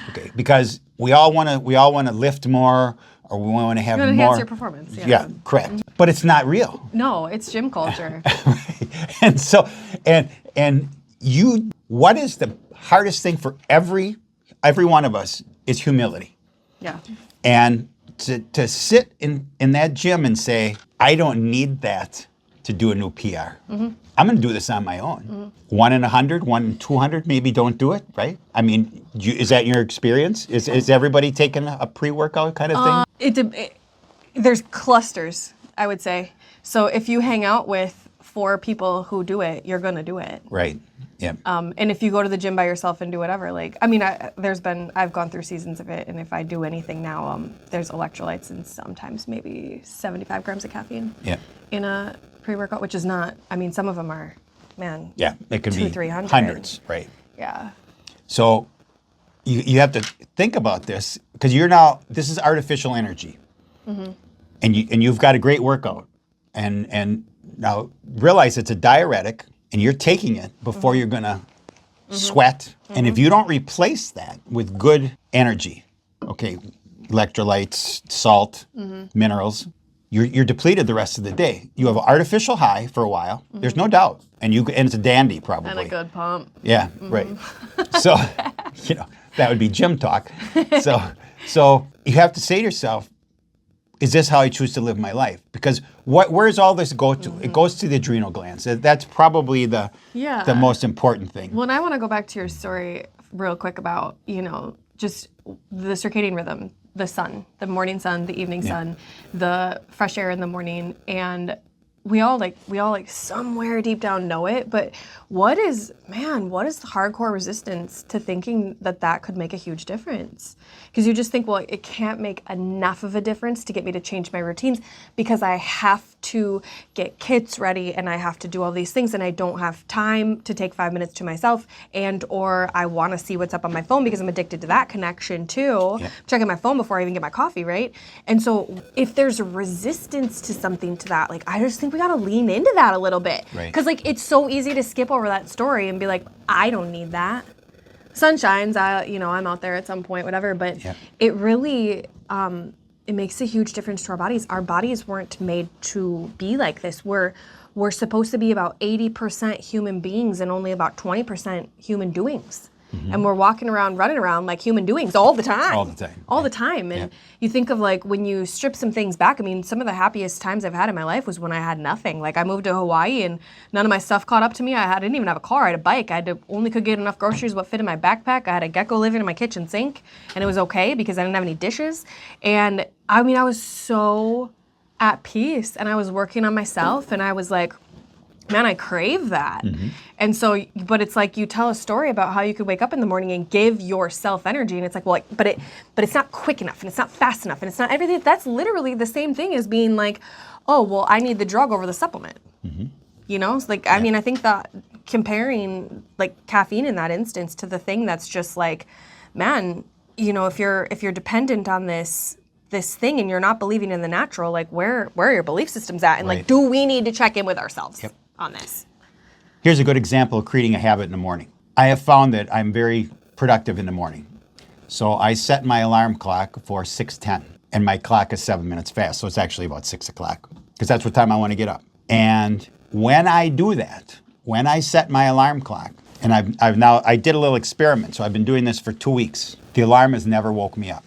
okay, because we all want to lift more, or we want to have You want to more. enhance your performance. Yeah, correct. But it's not real. No, it's gym culture. And so, and you, what is the hardest thing for every one of us is humility. Yeah. And to sit in that gym and say, I don't need that to do a new PR. I'm going to do this on my own. 1 in 100, 1 in 200, maybe don't do it, right? I mean, is that your experience? Is everybody taking a pre-workout kind of thing? There's clusters, I would say. So if you hang out with 4 people who do it, you're going to do it. Right. Yeah. And if you go to the gym by yourself and do whatever, like, I mean, I've gone through seasons of it, and if I do anything now, there's electrolytes and sometimes maybe 75 grams of caffeine in a pre-workout, which is not, I mean, some of them are, man, yeah, it could be 300. hundreds, right? Yeah. So you have to think about this, because this is artificial energy. And you've got a great workout. And now realize it's a diuretic, and you're taking it before you're going to sweat. And if you don't replace that with good energy, okay, electrolytes, salt, minerals, you're depleted the rest of the day. You have an artificial high for a while. There's no doubt. And it's a dandy probably. And a good pump. Yeah, right. So, that would be gym talk. So you have to say to yourself, is this how I choose to live my life? Because where does all this go to? It goes to the adrenal glands. That's probably the most important thing. Well, and I want to go back to your story real quick about, just the circadian rhythm, the sun, the morning sun, the evening sun, the fresh air in the morning. And we all somewhere deep down know it, but what is the hardcore resistance to thinking that could make a huge difference? Because you just think, well, it can't make enough of a difference to get me to change my routines because I have to get kits ready and I have to do all these things and I don't have time to take 5 minutes to myself, or I want to see what's up on my phone because I'm addicted to that connection too. I'm checking my phone before I even get my coffee, right? And so if there's a resistance to something to that, like, I just think we got to lean into that a little bit. Right. Because it's so easy to skip over that story and be like, I don't need that. Sun shines, I'm out there at some point, whatever, but it really, it makes a huge difference to our bodies. Our bodies weren't made to be like this. We're supposed to be about 80% human beings and only about 20% human doings. And we're running around like human doings all the time. All the time. And you think of like when you strip some things back, I mean, some of the happiest times I've had in my life was when I had nothing. Like I moved to Hawaii and none of my stuff caught up to me. I didn't even have a car. I had a bike. I only could get enough groceries what fit in my backpack. I had a gecko living in my kitchen sink and it was okay because I didn't have any dishes. And I mean, I was so at peace and I was working on myself and I was like, man, I crave that. And so, but it's like you tell a story about how you could wake up in the morning and give yourself energy. And it's like, well, but it's not quick enough and it's not fast enough and it's not everything. That's literally the same thing as being like, oh, well, I need the drug over the supplement. It's like, I mean, I think that comparing like caffeine in that instance to the thing that's just like, man, if you're dependent on this thing and you're not believing in the natural, like where are your belief systems at? And like, do we need to check in with ourselves on this? Here's a good example of creating a habit in the morning. I have found that I'm very productive in the morning. So I set my alarm clock for 6:10 and my clock is 7 minutes fast. So it's actually about 6 o'clock because that's what time I want to get up. And when I do that, when I set my alarm clock, and I did a little experiment. So I've been doing this for 2 weeks. The alarm has never woke me up.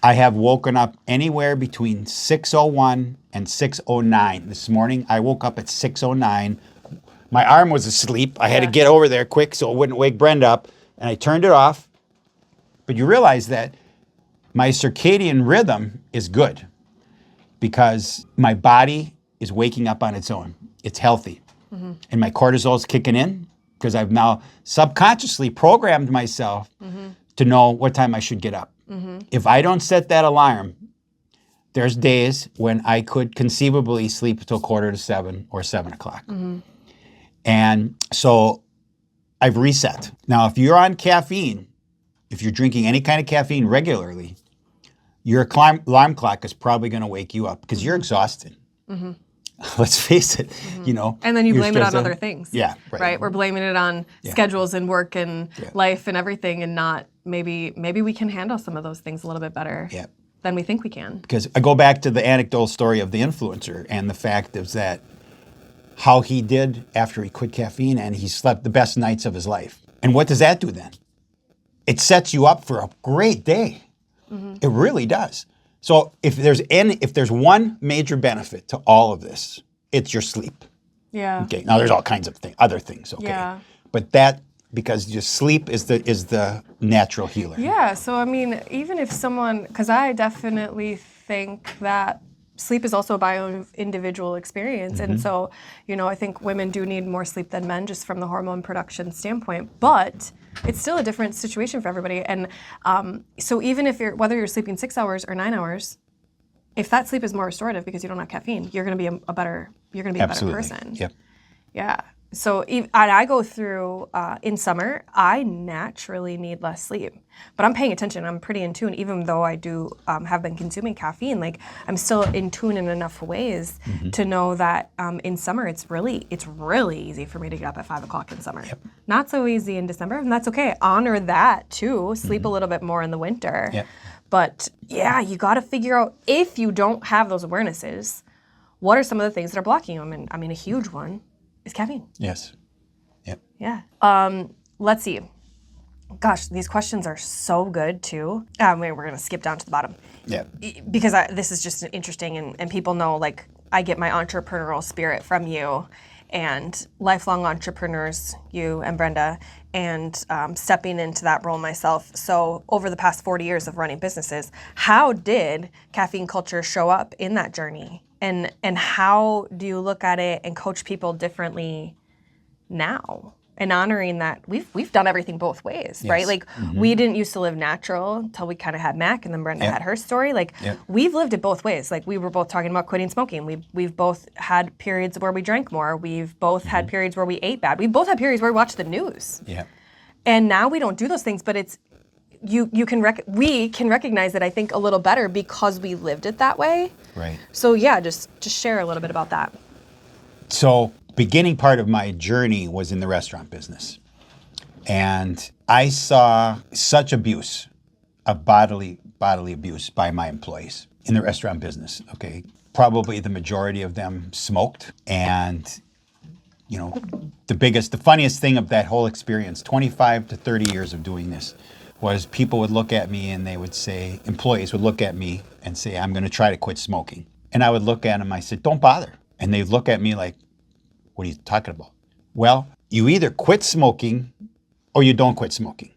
I have woken up anywhere between 6:01 and 6:09. This morning, I woke up at 6:09. My arm was asleep. I had to get over there quick so it wouldn't wake Brenda up, and I turned it off. But you realize that my circadian rhythm is good because my body is waking up on its own. It's healthy. And my cortisol is kicking in because I've now subconsciously programmed myself to know what time I should get up. If I don't set that alarm, there's days when I could conceivably sleep until 6:45 or 7 o'clock. And so I've reset. Now, if you're on caffeine, if you're drinking any kind of caffeine regularly, your alarm clock is probably going to wake you up because you're exhausted. Let's face it, And then you blame it on other things. Yeah, right. We're blaming it on schedules and work and life and everything, and not maybe we can handle some of those things a little bit better than we think we can. Because I go back to the anecdotal story of the influencer, and the fact is that how he did after he quit caffeine, and he slept the best nights of his life. And what does that do then? It sets you up for a great day. It really does. So if there's one major benefit to all of this, it's your sleep. Yeah. Okay. Now there's all kinds of other things. Okay. Yeah. But because your sleep is the natural healer. Yeah. So I mean, even if someone, because I definitely think that sleep is also a bio-individual experience. And so, I think women do need more sleep than men just from the hormone production standpoint. But it's still a different situation for everybody. And so even if whether you're sleeping 6 hours or 9 hours, if that sleep is more restorative because you don't have caffeine, you're going to be a better person. Yep. Yeah. So and I go through, in summer, I naturally need less sleep. But I'm paying attention. I'm pretty in tune. Even though I do have been consuming caffeine, like I'm still in tune in enough ways to know that in summer, it's really easy for me to get up at 5 o'clock in summer. Yep. Not so easy in December, and that's okay. Honor that too. Sleep a little bit more in the winter. Yep. But yeah, you got to figure out, if you don't have those awarenesses, what are some of the things that are blocking you? I mean, a huge one is caffeine. Yes. Yep. Yeah. Let's see. Gosh, these questions are so good too. We're going to skip down to the bottom. Yeah. Because this is just interesting, and people know, like, I get my entrepreneurial spirit from you and lifelong entrepreneurs, you and Brenda, and stepping into that role myself. So over the past 40 years of running businesses, how did caffeine culture show up in that journey? And how do you look at it and coach people differently now? And honoring that we've done everything both ways, Yes. right? Like we didn't used to live natural until we kind of had Mac, and then Brenda had her story. Like we've lived it both ways. Like we were both talking about quitting smoking. We've both had periods where we drank more. We've both had periods where we ate bad. We've both had periods where we watched the news. Yeah. And now we don't do those things, but it's we can recognize it, I think, a little better because we lived it that way. Right. So yeah, just share a little bit about that. So beginning part of my journey was in the restaurant business. And I saw such abuse of bodily abuse by my employees in the restaurant business. Okay. Probably the majority of them smoked. And, the funniest thing of that whole experience, 25 to 30 years of doing this, was people would look at me and they would say, employees would look at me and say, I'm going to try to quit smoking. And I would look at them, I said, don't bother. And they'd look at me like, what are you talking about? Well, you either quit smoking or you don't quit smoking.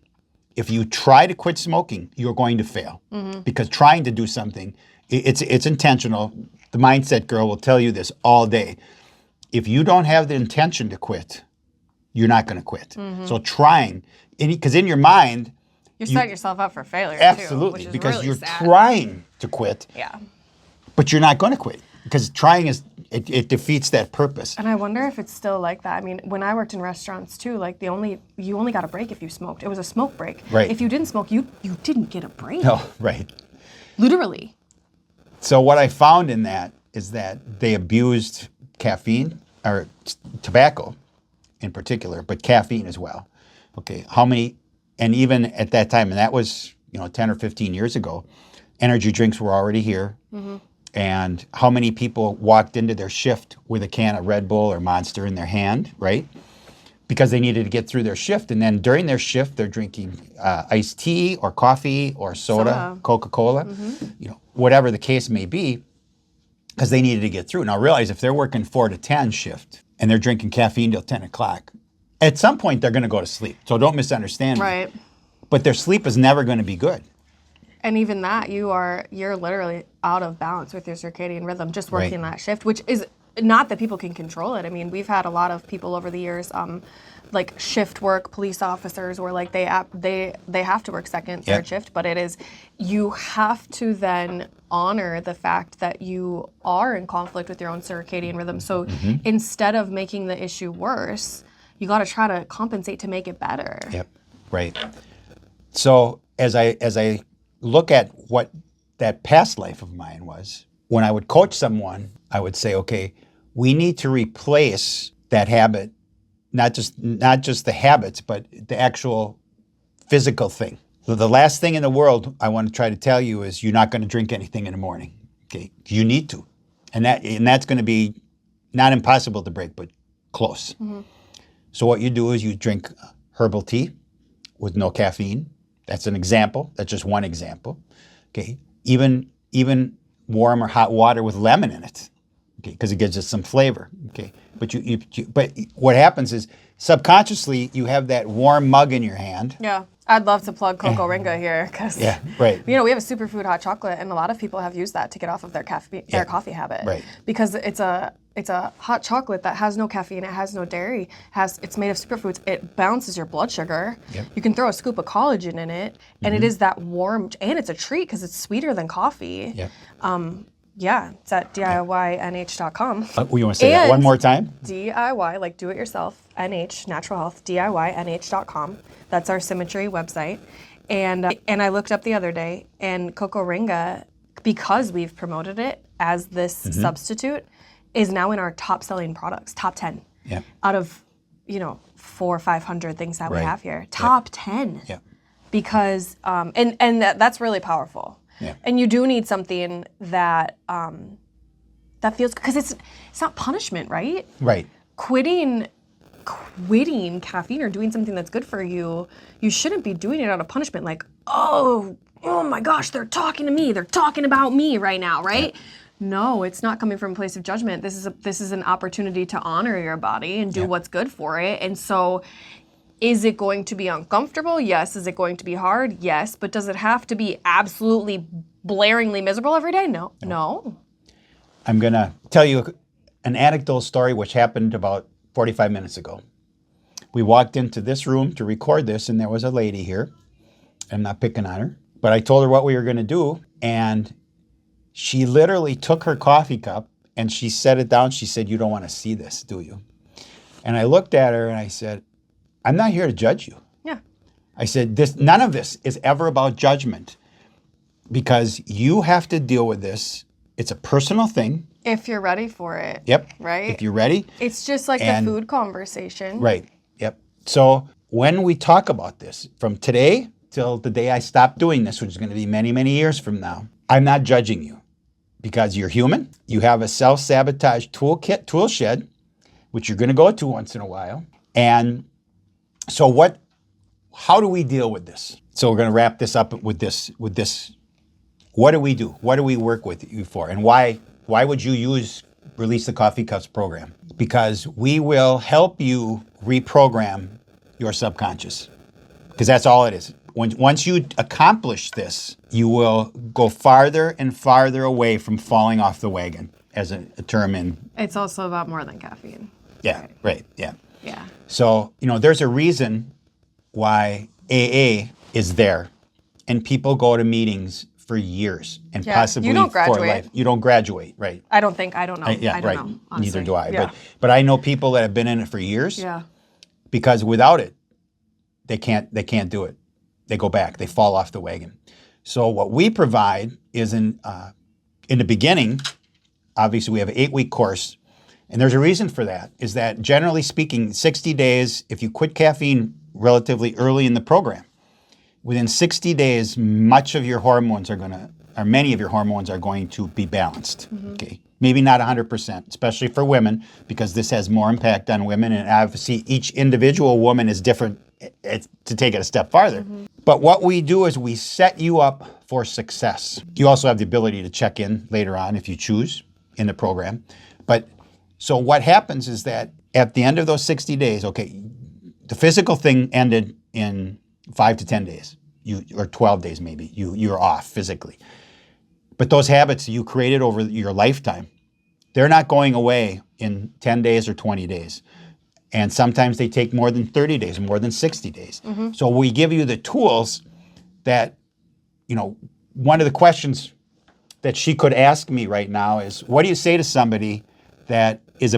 If you try to quit smoking, you're going to fail. Because trying to do something, it's intentional. The mindset girl will tell you this all day. If you don't have the intention to quit, you're not going to quit. So trying, because in your mind, you're setting yourself up for failure absolutely, too, which is because really you're sad. trying to quit, but you're not going to quit. Because trying it defeats that purpose. And I wonder if it's still like that. I mean, when I worked in restaurants too, like you only got a break if you smoked. It was a smoke break. Right. If you didn't smoke, you didn't get a break. No, right. Literally. So what I found in that is that they abused caffeine, or tobacco in particular, but caffeine as well. Okay, and even at that time, and that was 10 or 15 years ago, energy drinks were already here. And how many people walked into their shift with a can of Red Bull or Monster in their hand, right? Because they needed to get through their shift. And then during their shift, they're drinking iced tea or coffee or soda. Coca-Cola, whatever the case may be, because they needed to get through. Now realize if they're working 4 to 10 shift and they're drinking caffeine till 10 o'clock, at some point they're going to go to sleep. So don't misunderstand me. Right. But their sleep is never going to be good. And even that, you're literally out of balance with your circadian rhythm just working that shift, which is not that people can control it. I mean, we've had a lot of people over the years, like shift work, police officers, where like they have to work second, third shift, but you have to then honor the fact that you are in conflict with your own circadian rhythm. So instead of making the issue worse, you got to try to compensate to make it better. Yep, right. So as I look at what that past life of mine was, when I would coach someone, I would say, okay, we need to replace that habit, not just the habits, but the actual physical thing. So the last thing in the world I want to try to tell you is you're not going to drink anything in the morning. Okay, you need to, and that's going to be not impossible to break, but close. So what you do is you drink herbal tea with no caffeine. That's an example. That's just one example. Okay, even warm or hot water with lemon in it. Okay, because it gives it some flavor. Okay, but but what happens is subconsciously you have that warm mug in your hand. Yeah. I'd love to plug Coco Ringa here because, Yeah, right. you know, we have a superfood hot chocolate, and a lot of people have used that to get off of their coffee habit. Right. Because it's a hot chocolate that has no caffeine, it has no dairy, it's made of superfoods. It balances your blood sugar. Yep. You can throw a scoop of collagen in it, and it is that warm, and it's a treat because it's sweeter than coffee. Yep. Yeah, it's at DIYNH.com. You want to say that one more time? DIY, like do it yourself, NH, natural health, DIYNH.com. That's our Symmetry website. And I looked up the other day, and Coco Ringa, because we've promoted it as this substitute, is now in our top selling products, top 10. Yeah. Out of, 400 or 500 things that we Right. have here. Top 10. Yeah. Because, and that's really powerful. Yeah. And you do need something that that feels, because it's not punishment, right? Right. Quitting caffeine or doing something that's good for you, you shouldn't be doing it out of punishment. Like, oh my gosh, they're talking to me. They're talking about me right now, right? Yeah. No, it's not coming from a place of judgment. This is an opportunity to honor your body and do what's good for it. And so, is it going to be uncomfortable? Yes. Is it going to be hard? Yes. But does it have to be absolutely blaringly miserable every day? No. I'm going to tell you an anecdotal story which happened about 45 minutes ago. We walked into this room to record this, and there was a lady here. I'm not picking on her, but I told her what we were going to do, and she literally took her coffee cup and she set it down. She said, "You don't want to see this, do you?" And I looked at her and I said, "I'm not here to judge you." Yeah. I said, none of this is ever about judgment, because you have to deal with this. It's a personal thing. If you're ready for it. Yep. Right? If you're ready. It's just like the food conversation. Right. Yep. So when we talk about this, from today till the day I stop doing this, which is going to be many, many years from now, I'm not judging you, because you're human. You have a self-sabotage tool shed, which you're going to go to once in a while. And so how do we deal with this? So we're going to wrap this up with this. What do we do? What do we work with you for? And why would you use Release the Coffee Cups program? Because we will help you reprogram your subconscious. Because that's all it is. Once you accomplish this, you will go farther and farther away from falling off the wagon, as a term in... It's also about more than caffeine. Yeah, right, yeah. Yeah. So, there's a reason why AA is there, and people go to meetings for years and possibly you don't for graduate. life. You don't graduate, right? I don't know. I don't right. know, honestly. Neither do I. Yeah. But I know people that have been in it for years. Yeah. Because without it, they can't do it. They go back. They fall off the wagon. So what we provide is in the beginning, obviously we have an 8-week course, and there's a reason for that. Is that generally speaking, 60 days, if you quit caffeine relatively early in the program, within 60 days, many of your hormones are going to be balanced. Mm-hmm. Okay, maybe not 100%, especially for women, because this has more impact on women, and obviously each individual woman is different. To take it a step farther. Mm-hmm. But what we do is we set you up for success. You also have the ability to check in later on if you choose in the program. But so what happens is that at the end of those 60 days, okay, the physical thing ended in 5 to 10 days, or 12 days maybe, you're off physically. But those habits you created over your lifetime, they're not going away in 10 days or 20 days. And sometimes they take more than 30 days, more than 60 days. Mm-hmm. So we give you the tools that, one of the questions that she could ask me right now is, what do you say to somebody that is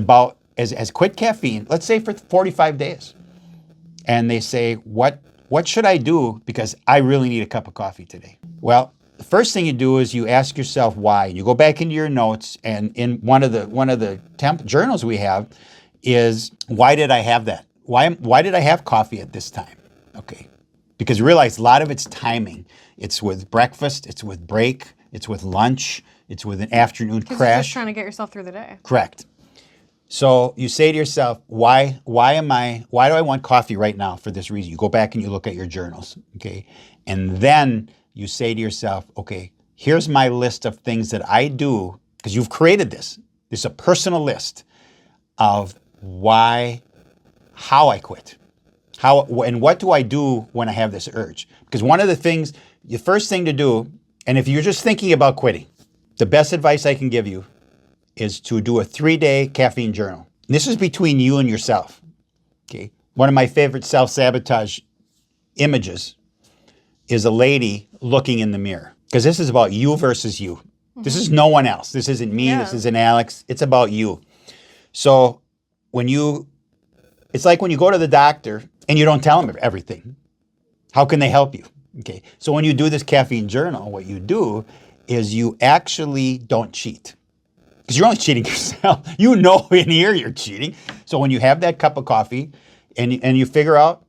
has quit caffeine, let's say for 45 days, and they say, what should I do because I really need a cup of coffee today? Well, the first thing you do is you ask yourself why. You go back into your notes, and in one of the journals we have, is why did I have that? Why did I have coffee at this time? Okay. Because realize a lot of it's timing. It's with breakfast, it's with break, it's with lunch, it's with an afternoon Because crash. you're just trying to get yourself through the day. Correct. So you say to yourself, why do I want coffee right now for this reason? You go back and you look at your journals, okay? And then you say to yourself, okay, here's my list of things that I do, because you've created this. This is a personal list of how I quit. And what do I do when I have this urge? Because one of the things, the first thing to do, and if you're just thinking about quitting, the best advice I can give you is to do a 3-day caffeine journal. And this is between you and yourself. Okay. One of my favorite self-sabotage images is a lady looking in the mirror. Because this is about you versus you. Mm-hmm. This is no one else. This isn't me. This isn't Alex. It's about you. So it's like when you go to the doctor and you don't tell them everything. How can they help you? Okay. So when you do this caffeine journal, what you do is you actually don't cheat. Because you're only cheating yourself. You know in here you're cheating. So when you have that cup of coffee and you figure out,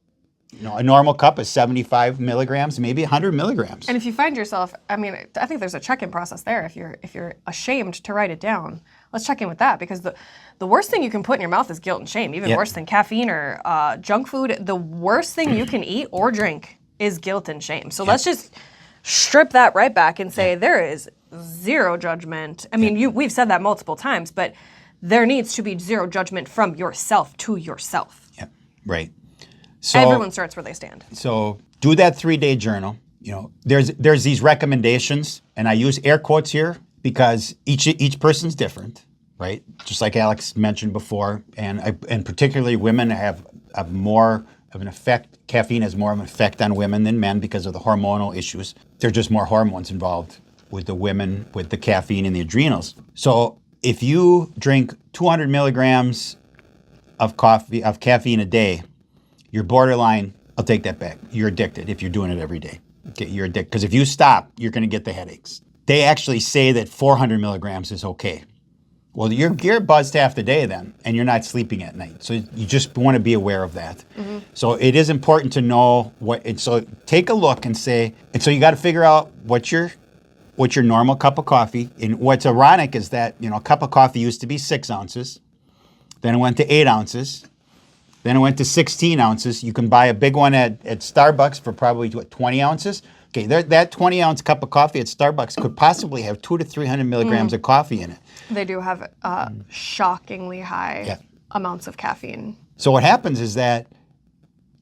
a normal cup is 75 milligrams, maybe 100 milligrams. And if you find yourself, I think there's a check-in process there. If you're ashamed to write it down, let's check in with that, because the worst thing you can put in your mouth is guilt and shame, even worse than caffeine or junk food. The worst thing you can eat or drink is guilt and shame. So let's just strip that right back and say there is zero judgment. I mean, we've said that multiple times, but there needs to be zero judgment from yourself to yourself. Yeah, right. So everyone starts where they stand. So do that 3-day journal. There's these recommendations, and I use air quotes here because each person's different, right? Just like Alex mentioned before, and particularly women have more of an effect. Caffeine has more of an effect on women than men because of the hormonal issues. There's just more hormones involved with the women with the caffeine and the adrenals. So if you drink 200 milligrams of caffeine a day, you're borderline, I'll take that back. You're addicted if you're doing it every day. Okay, you're addicted. Because if you stop, you're going to get the headaches. They actually say that 400 milligrams is okay. Well, you're buzzed half the day then, and you're not sleeping at night. So you just want to be aware of that. Mm-hmm. So it is important to know so take a look and say, and so you got to figure out what's your normal cup of coffee. And what's ironic is that, a cup of coffee used to be 6 ounces. Then it went to 8 ounces. Then it went to 16 ounces. You can buy a big one at Starbucks for probably 20 ounces. Okay, that 20-ounce cup of coffee at Starbucks could possibly have 200 to 300 milligrams of coffee in it. They do have shockingly high amounts of caffeine. So what happens is that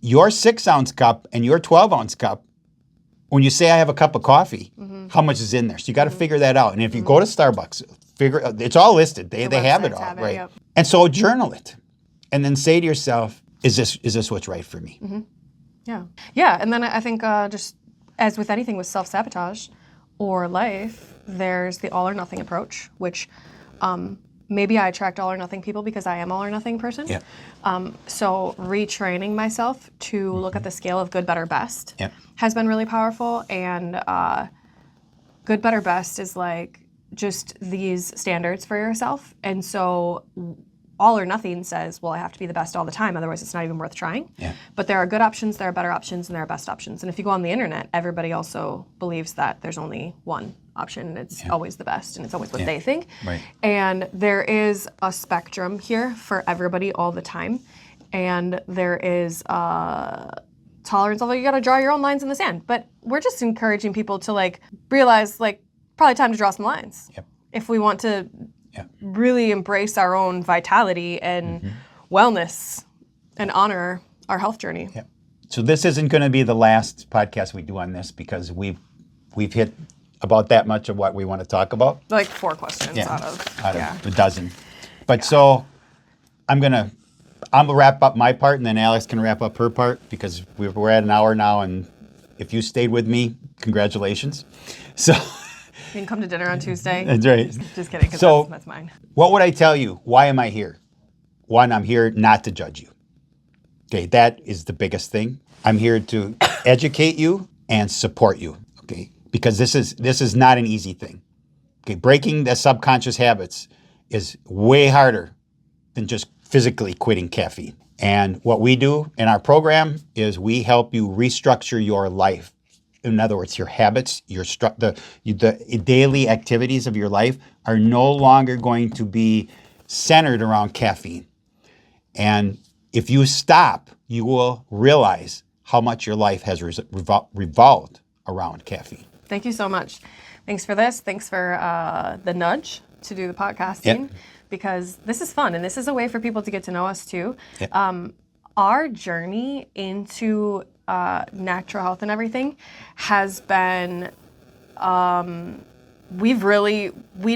your 6-ounce cup and your 12-ounce cup, when you say I have a cup of coffee, how much is in there? So you got to figure that out. And if you go to Starbucks, it's all listed. They have it all, right? Yep. And so journal it. And then say to yourself, is this what's right for me? Mm-hmm. Yeah. And then I think just as with anything with self-sabotage or life, there's the all or nothing approach, which maybe I attract all or nothing people because I am all or nothing person. Yeah. So retraining myself to look at the scale of good, better, best has been really powerful. And good, better, best is like just these standards for yourself. And so all or nothing says, well, I have to be the best all the time, otherwise it's not even worth trying. Yeah. But there are good options, there are better options, and there are best options. And if you go on the internet, everybody also believes that there's only one option, and it's always the best, and it's always what they think. Right. And there is a spectrum here for everybody all the time. And there is tolerance, although you gotta draw your own lines in the sand. But we're just encouraging people to realize probably time to draw some lines. Yep. If we want to really embrace our own vitality and wellness and honor our health journey. Yeah. So this isn't going to be the last podcast we do on this because we've hit about that much of what we want to talk about. 4 questions out of a dozen. But so I'm gonna wrap up my part and then Alex can wrap up her part because we're at an hour now, and if you stayed with me, congratulations. So. You can come to dinner on Tuesday. That's right. Just kidding, because that's mine. What would I tell you? Why am I here? One, I'm here not to judge you. Okay, that is the biggest thing. I'm here to educate you and support you. Okay, because this is not an easy thing. Okay, breaking the subconscious habits is way harder than just physically quitting caffeine. And what we do in our program is we help you restructure your life. In other words, your habits, the daily activities of your life are no longer going to be centered around caffeine. And if you stop, you will realize how much your life has revolved around caffeine. Thank you so much. Thanks for this. Thanks for the nudge to do the podcasting. Yep. Because this is fun and this is a way for people to get to know us too. Yep. Our journey into natural health and everything has been, we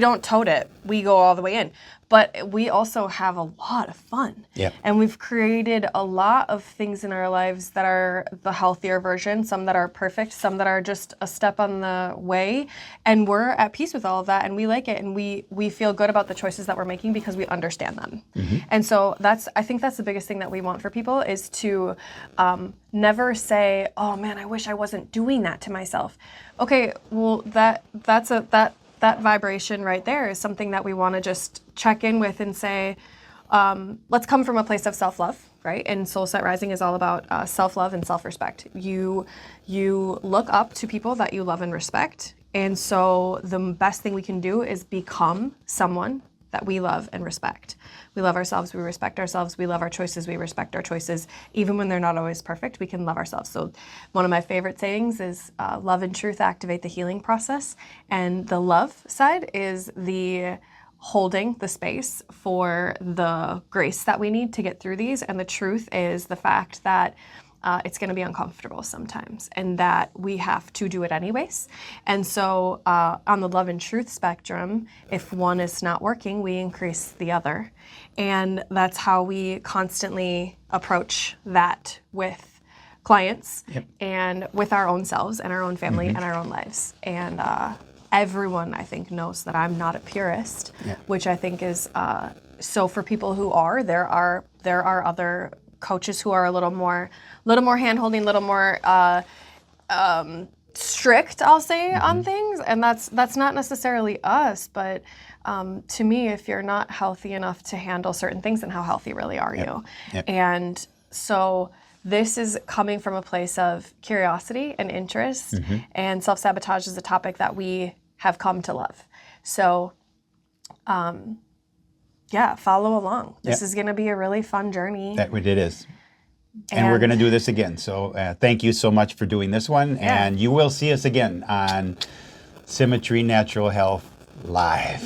don't tote it. We go all the way in. But we also have a lot of fun. Yep. And we've created a lot of things in our lives that are the healthier version, some that are perfect, some that are just a step on the way. And we're at peace with all of that and we like it. And we feel good about the choices that we're making because we understand them. Mm-hmm. And so I think that's the biggest thing that we want for people is to never say, oh man, I wish I wasn't doing that to myself. Okay, well that vibration right there is something that we want to just check in with and say, let's come from a place of self-love, right? And SoulSet Rising is all about self-love and self-respect. You look up to people that you love and respect. And so the best thing we can do is become someone that we love and respect. We love ourselves, we respect ourselves, we love our choices, we respect our choices. Even when they're not always perfect, we can love ourselves. So one of my favorite sayings is love and truth activate the healing process. And the love side is the holding the space for the grace that we need to get through these. And the truth is the fact that it's going to be uncomfortable sometimes and that we have to do it anyways. And so on the love and truth spectrum, if one is not working, we increase the other. And that's how we constantly approach that with clients. Yep. And with our own selves and our own family and our own lives. And everyone, I think, knows that I'm not a purist, which I think is so for people who are, there are other coaches who are a little more hand-holding, a little more strict, I'll say, on things. And that's not necessarily us, but to me, if you're not healthy enough to handle certain things, then how healthy really are you? Yep. And so this is coming from a place of curiosity and interest, and self-sabotage is a topic that we have come to love. So follow along. This is going to be a really fun journey. It is. And we're going to do this again. So thank you so much for doing this one. And you will see us again on Symmetry Natural Health Live.